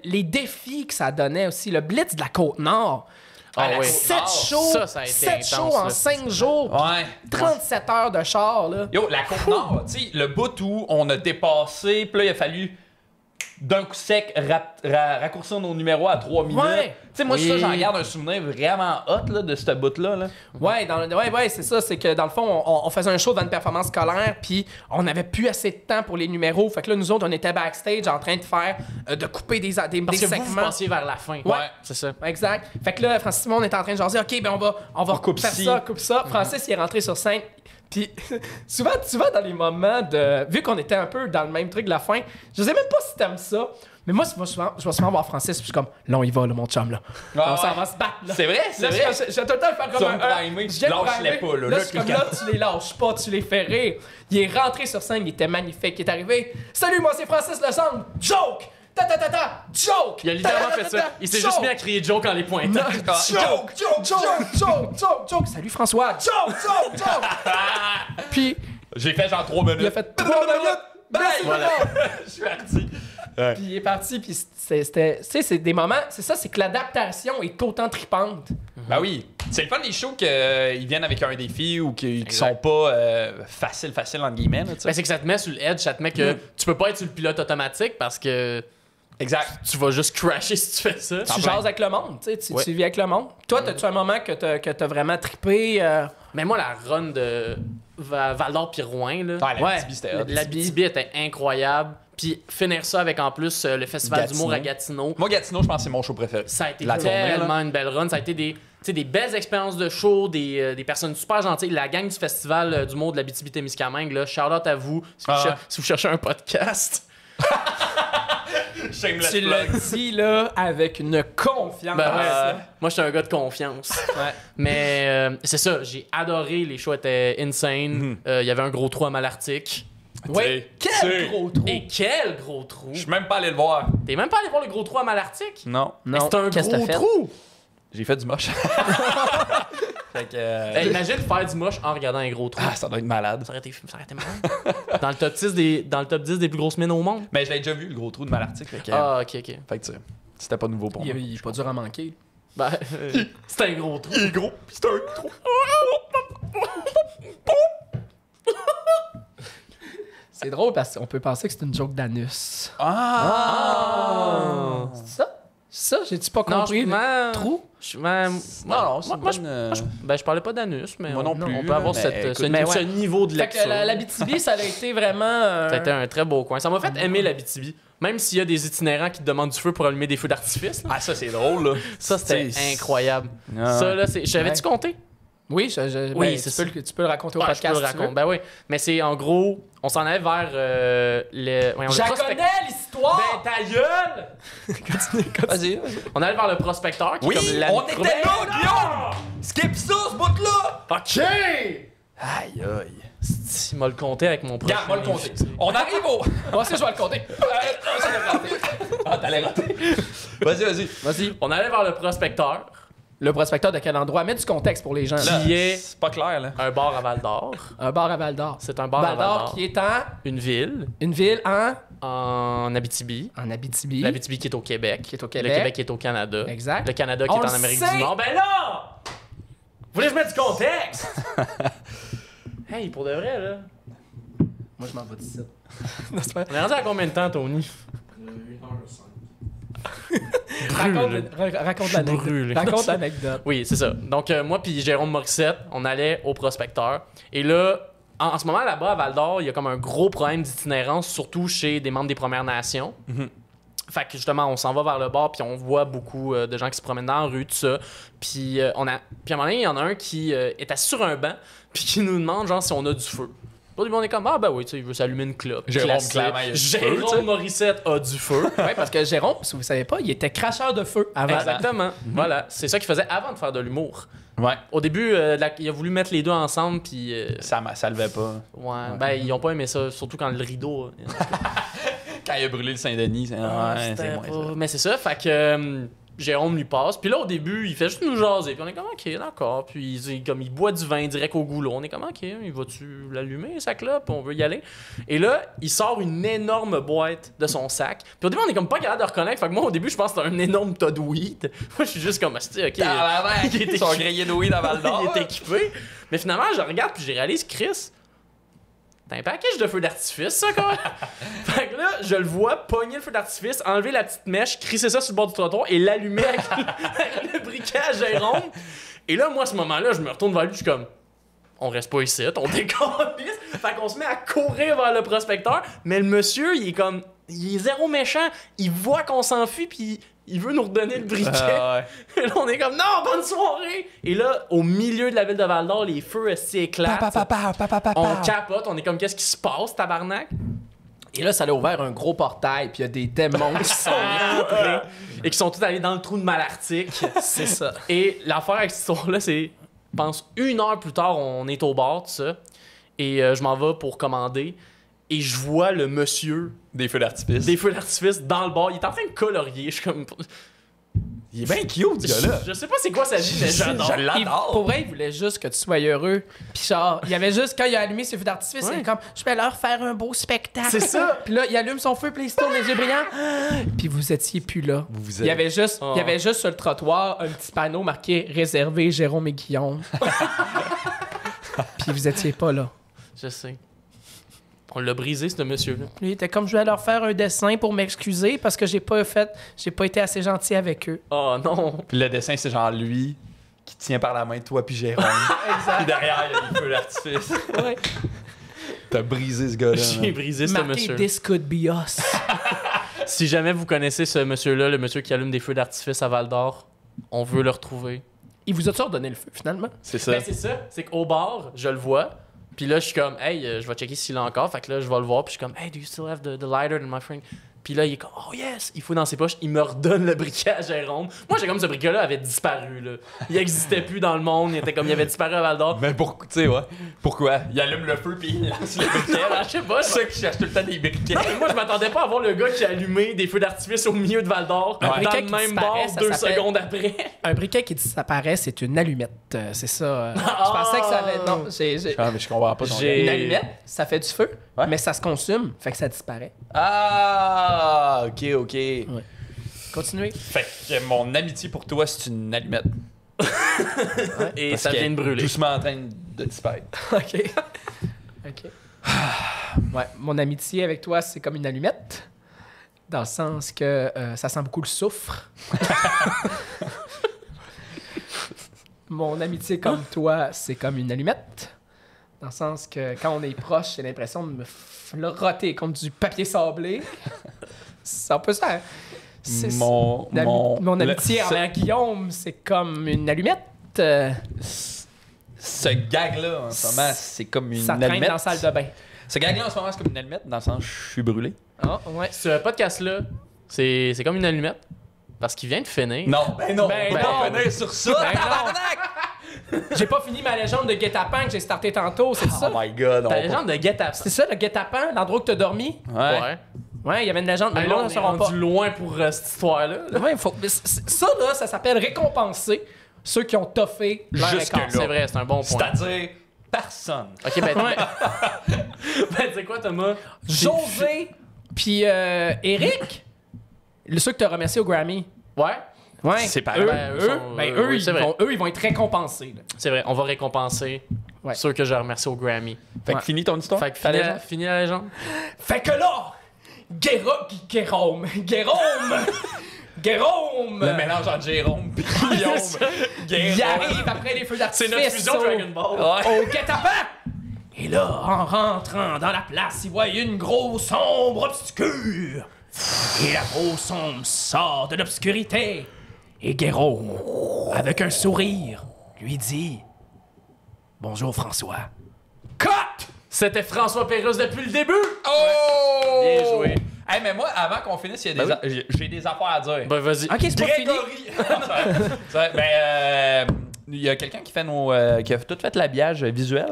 Les défis que ça donnait aussi, le Blitz de la Côte-Nord. Ah oui. 7 shows, Ça a été 7 intense, shows en là. 5 jours, Ouais. 37 heures de char, là. Yo, la Côte-Nord, tu sais, le bout où on a dépassé, puis là, il a fallu d'un coup sec raccourcir nos numéros à 3 minutes. Ouais. Tu sais, moi, Oui. ça, j'en garde un souvenir vraiment hot là, de ce bout-là. Là. Ouais, c'est ça. C'est que dans le fond, on faisait un show devant une performance scolaire, puis on n'avait plus assez de temps pour les numéros. Fait que là, nous autres, on était backstage en train de faire, de couper des Parce que vous segments. pensiez vers la fin. Ouais. C'est ça. Exact. Fait que là, Francis Simon, on était en train de jaser, OK, ben on va coupe faire ci. ça, coupe ça. Francis, il est rentré sur scène. Puis souvent dans les moments de... Vu qu'on était un peu dans le même truc de la fin, je sais même pas si t'aimes ça, mais moi, je vais souvent voir Francis, puis je suis comme, là, on y va, là, mon chum, là. Ah on s'en ouais. va se battre, là. C'est vrai, c'est Là, vrai. je vais tout le temps faire Tu comme vas me primer, je viens de lâche-les primer. pas, là. Là, Là, je suis comme, tu là, tu les lâches pas, tu les fais rire. Il est rentré sur scène, il était magnifique. Il est arrivé, salut, moi, c'est Francis Lesangle, joke! Ta, joke! Il a littéralement fait ça. Il s'est juste mis à crier joke en les pointant. Joke! Salut François! Joke! Puis, J'ai fait genre 3 minutes. il a fait 3 minutes! Merci Voilà. beaucoup. Je suis parti. Puis il est parti, puis c'était... Tu sais, c'est des moments... C'est ça, c'est que l'adaptation est autant tripante. Ben oui. C'est le fun des shows qu'ils viennent avec un défi ou qui Exact. sont pas faciles, entre guillemets. Là, tu sais. Ben, c'est que ça te met sur le edge, ça te met que tu peux pas être sur le pilote automatique parce que Exact. tu vas juste crasher si tu fais ça. Tu jases avec le monde, tu sais, Ouais. tu vis avec le monde. Toi, t'as-tu un moment que t'as vraiment trippé? Mais moi, la run de Val d'Or puis Rouen, là. Ouais, la BTB, c'était hot. La BTB était incroyable. Puis finir ça avec en plus le festival Gatineau. d'humour à Gatineau. Moi, Gatineau, je pense que c'est mon show préféré. Ça a été La tournée, là. tellement une belle run. Ça a été des belles expériences de show, des personnes super gentilles. La gang du festival d'humour de la BTB-Témiscamingue, là, shout out à vous si vous cherchez un podcast. Shameless Tu l'as dit, là, avec une confiance. Ben ouais, moi, je suis un gars de confiance. Ouais. Mais c'est ça, j'ai adoré. Les shows étaient insane. Il y avait un gros trou à Malartic. Oui, T'sais, quel gros trou! Et quel gros trou! Je suis même pas allé le voir. T'es même pas allé voir le gros trou à Malartic? Non. Mais c'est un Qu'est-ce que gros t'as fait? trou! J'ai fait du moche. Fait que, Imagine faire du moche en regardant un gros trou. ah, ça doit être malade. Ça aurait été marrant. Dans le top 10 des plus grosses mines au monde. Mais je l'ai déjà vu, le gros trou de Malartic. Fait que, Ah, ok. fait que tu sais, c'était pas nouveau pour moi. Il est pas dur à manquer. Ben, c'est un gros trou. Il est gros, pis c'est un trou. C'est drôle parce qu'on peut penser que c'est une joke d'anus. Ah! C'est ça? Ça, j'ai-tu pas Non, compris? je le trou? Non, c'est moi, une bonne, je parlais pas d'anus, mais Moi non plus, on peut avoir mais cette, écoute, ce, mais ouais. ce niveau de Fait que lecture. la BTB, ça a été vraiment... Ça a été un très beau coin. Ça m'a fait aimer la BTB. Même s'il y a des itinérants qui te demandent du feu pour allumer des feux d'artifice. là. Ah, ça, c'est drôle, là. Ça, c'était C'est- incroyable. Ah. Ça, là, c'est... J'avais-tu compté? Oui, Oui, ben, c'est tu peux le raconter au Ouais, podcast. je peux le si tu veux. raconter. Ben oui. Mais c'est en gros, on s'en allait vers le. voyons, le Je la prospect- connais, l'histoire! Ben ta gueule! Vas-y. On allait vers le prospecteur qui Oui, est comme la. on était là, Guillaume! Skip ça, ce bout-là! Ok! Aïe, aïe. Il m'a le compté avec mon prochain. Regarde, moi le compter. On arrive au... Moi aussi, je vais le compter. Ah, t'allais rater. Vas-y. Vas-y. On allait vers le prospecteur, Le prospecteur de quel endroit? Mets du contexte pour les gens. Là, Qui est- c'est pas clair, là. un bar à Val d'Or. Un bar à Val-d'Or. C'est un bar à Val Val-d'Or d'Or. qui est en Une ville une ville en Abitibi. en Abitibi. L'Abitibi qui est au Québec. Qui est au Le Québec. Québec qui est au Canada. Exact. Le Canada qui On est en le Amérique sait. du Nord. Ben là! Vous voulez que je mette du contexte? Hey, pour de vrai, là. Moi, je m'en vais d'ici. On est rendu à combien de temps, Tony? Raconte brûlé. l'anecdote. Raconte l'anecdote. Oui, c'est ça. Donc, moi puis Jérôme Morissette, on allait au prospecteur. Et là, en ce moment, là-bas, à Val-d'Or, il y a comme un gros problème d'itinérance, surtout chez des membres des Premières Nations. Fait que justement, on s'en va vers le bar, puis on voit beaucoup de gens qui se promènent dans la rue, tout ça. Puis, puis à un moment donné, il y en a un qui est assis sur un banc, puis qui nous demande, genre, si on a du feu. Au début, on est comme, ah ben oui, tu sais, il veut s'allumer une clope. Jérôme, Classique. clairement, il a du feu, tu sais. Jérôme Morissette a du feu. Oui, parce que Jérôme, si vous savez pas, il était cracheur de feu avant. Exactement. Voilà. C'est ça qu'il faisait avant de faire de l'humour. Ouais. Au début, il a voulu mettre les deux ensemble, puis. Ça levait pas. Ouais, ben ils ont pas aimé ça, surtout quand le rideau. Quand il a brûlé le Saint-Denis, c'est Ah, ouais, c'était c'est moins pas- ça. Mais c'est ça, fait que. Jérôme lui passe. Puis là, au début, il fait juste nous jaser. Puis on est comme, OK, d'accord. Puis il boit du vin direct au goulot. On est comme, OK, il va-tu l'allumer, sa clope? On veut y aller. Et là, il sort une énorme boîte de son sac. Puis au début, on est comme pas capable de reconnaître. Fait que moi, au début, je pense que c'était un énorme tas de weed. Moi, je suis juste comme, OK. Il était son grillé de weed à Val d'Or. Il est équipé. Mais finalement, je regarde puis je réalise, Chris, t'as un package de feux d'artifice, ça, quoi. Fait que là, je le vois pogner le feu d'artifice, enlever la petite mèche, crisser ça sur le bord du trottoir et l'allumer avec, avec le briquet à Jérôme. Et là, moi, à ce moment-là, je me retourne vers lui, je suis comme, on reste pas ici, on décalisse. Fait qu'on se met à courir vers le prospecteur, mais le monsieur, il est zéro méchant. Il voit qu'on s'enfuit, puis il veut nous redonner le briquet. Et là, on est comme, non, bonne soirée! Et là, au milieu de la ville de Val-d'Or, les feux s'éclatent. On capote, on est comme, qu'est-ce qui se passe, tabarnak? Et là, ça a ouvert un gros portail, puis il y a des démons qui sont rentrés. Et qui sont tous allés dans le trou de Malartic. C'est ça. Et l'affaire avec cette histoire-là, c'est, je pense, 1 heure plus tard, on est au bar, tout ça. Et je m'en vais pour commander. Et je vois le monsieur Des feux d'artifice. dans le bar. Il est en train de colorier. Je suis comme... Il est bien cute, ce gars-là. Je sais pas c'est quoi sa vie, mais j'adore. Je l'adore. Pour vrai, il voulait juste que tu sois heureux. Puis genre, il y avait juste, quand il a allumé ses feux d'artifice, il est comme, je vais leur faire un beau spectacle. C'est ça. Puis là, il allume son feu, puis il se tourne les yeux brillants. Puis vous étiez plus là. Il y avait juste, il y avait juste sur le trottoir un petit panneau marqué « Réservé Jérôme et Guillaume ». Puis vous étiez pas là. Je sais. On l'a brisé, ce monsieur-là. Lui, il était comme, je vais leur faire un dessin pour m'excuser parce que j'ai pas été assez gentil avec eux. Oh non. Puis le dessin, c'est genre lui qui tient par la main toi puis Jérôme. Puis derrière, il y a des feux d'artifice. Ouais. T'as brisé ce gars-là. J'ai brisé ce Marqué monsieur. This could be us. Si jamais vous connaissez ce monsieur-là, le monsieur qui allume des feux d'artifice à Val-d'Or, on veut le retrouver. Il vous a-tu redonné le feu, finalement? C'est ça. Ben, c'est ça. C'est qu'au bar, je le vois. Puis là, je suis comme, hey, je vais checker s'il a encore. Fait que là, je vais le voir. Puis je suis comme, hey, do you still have the lighter in my friend? Puis là, il est comme, oh yes! Il fout dans ses poches. Il me redonne le briquet à Jérôme. Moi, j'ai comme ce briquet-là avait disparu. Là. Il existait plus dans le monde. Il était comme, il avait disparu à Val d'Or. Mais tu sais, ouais. Pourquoi? Il allume le feu puis il lance le briquet. Je sais pas. C'est ça qui cherche tout le temps des briquets. Non, mais moi, je m'attendais pas à voir le gars qui a allumé des feux d'artifice au milieu de Val d'Or. Un Dans briquet le qui même bar, disparaît, ça 2 s'appelle- secondes après. Un briquet qui disparaît, c'est une allumette. C'est ça. Je pensais que ça avait... Non, j'ai... Ah, mais je comprends pas ton J'ai- Une allumette, ça fait du feu, Ouais. mais ça se consume, fait que ça disparaît. Ah, ok. Continuez. Fait que mon amitié pour toi, c'est une allumette. Et Parce ça qu'elle vient est de brûler. doucement en train de disparaître. OK. OK. Ouais, mon amitié avec toi, c'est comme une allumette. Dans le sens que ça sent beaucoup le soufre. Mon amitié comme toi, c'est comme une allumette. Dans le sens que quand on est proche, j'ai l'impression de me frotter comme du papier sablé. C'est un peu ça. C'est- Mon amitié envers Guillaume, c'est comme une allumette. Ce gag-là, en ce moment, c'est comme une Ça traîne allumette. dans la salle de bain. Ce gag-là, en ce moment, c'est comme une allumette, dans le sens je suis brûlé. Ah, ouais. Ce podcast-là, c'est comme une allumette. Parce qu'il vient de finir. Non, non, Ben on peut non. pas finir sur ça, Ben non. tabarnak! J'ai pas fini ma légende de guet-apens que j'ai starté tantôt, c'est ça? Oh my god, Ta légende de guet-apens. C'est ça, le guet-apens, l'endroit où t'as dormi? Ouais. Ouais, il y avait une légende, mais Mais le là, monde on ne est saura pas. rendu loin pour cette histoire-là. Ouais, mais ça, là, ça s'appelle récompenser ceux qui ont toffé leur Jusque écart. là. C'est vrai, c'est un bon point. C'est-à-dire personne. Ok, ben, Ouais. ben tu sais quoi, Thomas? José, puis Eric, ceux que t'as remercié au Grammy. Ouais, Ouais. C'est pareil. Eux, oui, c'est vrai. ils vont être récompensés. Là. C'est vrai, on va récompenser Ouais. ceux que j'ai remerciés au Grammy. Fait que Ouais. finis ton histoire. Fait que Ta légende. fini la légende. Fait que là, Guérôme, Le mélange entre Jérôme et Guillaume. il arrive après les feux d'artifice. C'est notre fusion au- Dragon Ball. Ouais. au guet-apens. Et là, en rentrant dans la place, il voit une grosse ombre obscure. Et la grosse ombre sort de l'obscurité. Et Guérôme, avec un sourire, lui dit « Bonjour François. » Cut! C'était François Pérusse depuis le début. Oh! Bien joué. Hey, mais moi, avant qu'on finisse, il y a j'ai des affaires à dire. Ben vas-y. Ok, c'est pas fini. Grégory! C'est vrai, ben, il y a quelqu'un qui fait qui a tout fait l'habillage visuel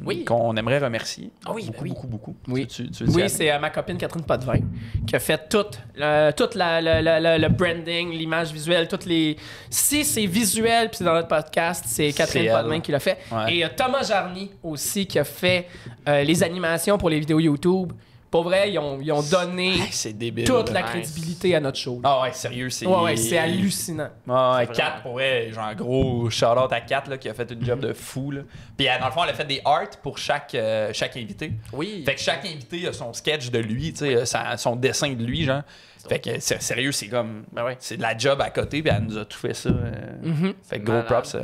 oui. qu'on aimerait remercier. Ah oui, beaucoup, oui. beaucoup, beaucoup. Oui, Tu le dis, Anne? c'est ma copine Catherine Potvin qui a fait tout le branding, l'image visuelle, toutes les... Si c'est visuel puis c'est dans notre podcast, c'est Catherine elle. Potvin qui l'a fait. Ouais. Et Thomas Jarny aussi qui a fait les animations pour les vidéos YouTube. Pour vrai, ils ont donné Hey, c'est débile. toute la Nice. crédibilité à notre show. Ah ouais, sérieux, c'est... Ouais, c'est hallucinant. Ouais, C'est Kat, vraiment- pour vrai, genre gros shout-out à Kat là, qui a fait une job de fou. Là. Puis dans le fond, elle a fait des arts pour chaque invité. Oui. Fait que chaque invité a son sketch de lui, tu sais, son dessin de lui, genre. Fait que sérieux, c'est comme... Ben ouais. C'est de la job à côté, puis elle nous a tout fait ça. Fait que gros Malade. props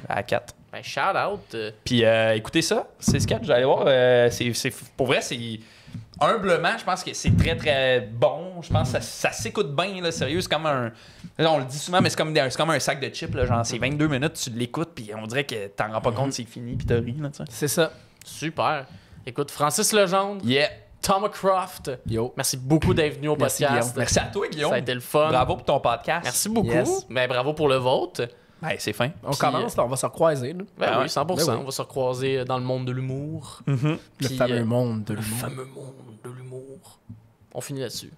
à Kat. Ben, shout out. Puis écoutez ça, c'est sketch, vous allez voir. Pour vrai, c'est... Humblement, je pense que c'est très très bon. Je pense que ça s'écoute bien, là, sérieux. C'est comme un. Là, on le dit souvent, mais c'est comme un sac de chips. Là, genre, c'est 22 minutes, tu l'écoutes, puis on dirait que t'en rends pas compte, c'est fini, puis t'as ri. Là, tu sais. C'est ça. Super. Écoute, Francis Legendre, Yeah. Thomas Croft, Yo. merci beaucoup d'être venu au Merci, podcast. Guillaume. Merci à toi, Guillaume. Ça a été le fun. Bravo pour ton podcast. Merci beaucoup. Yes. Ben, bravo pour le vôtre. Ben, c'est fin. On Puis, commence, là, on va se recroiser. Là. Ben Ah oui, ouais. 100%. Ben oui. On va se recroiser dans le monde de l'humour. Le Puis, fameux monde de Le l'humour. fameux monde de l'humour. On finit là-dessus.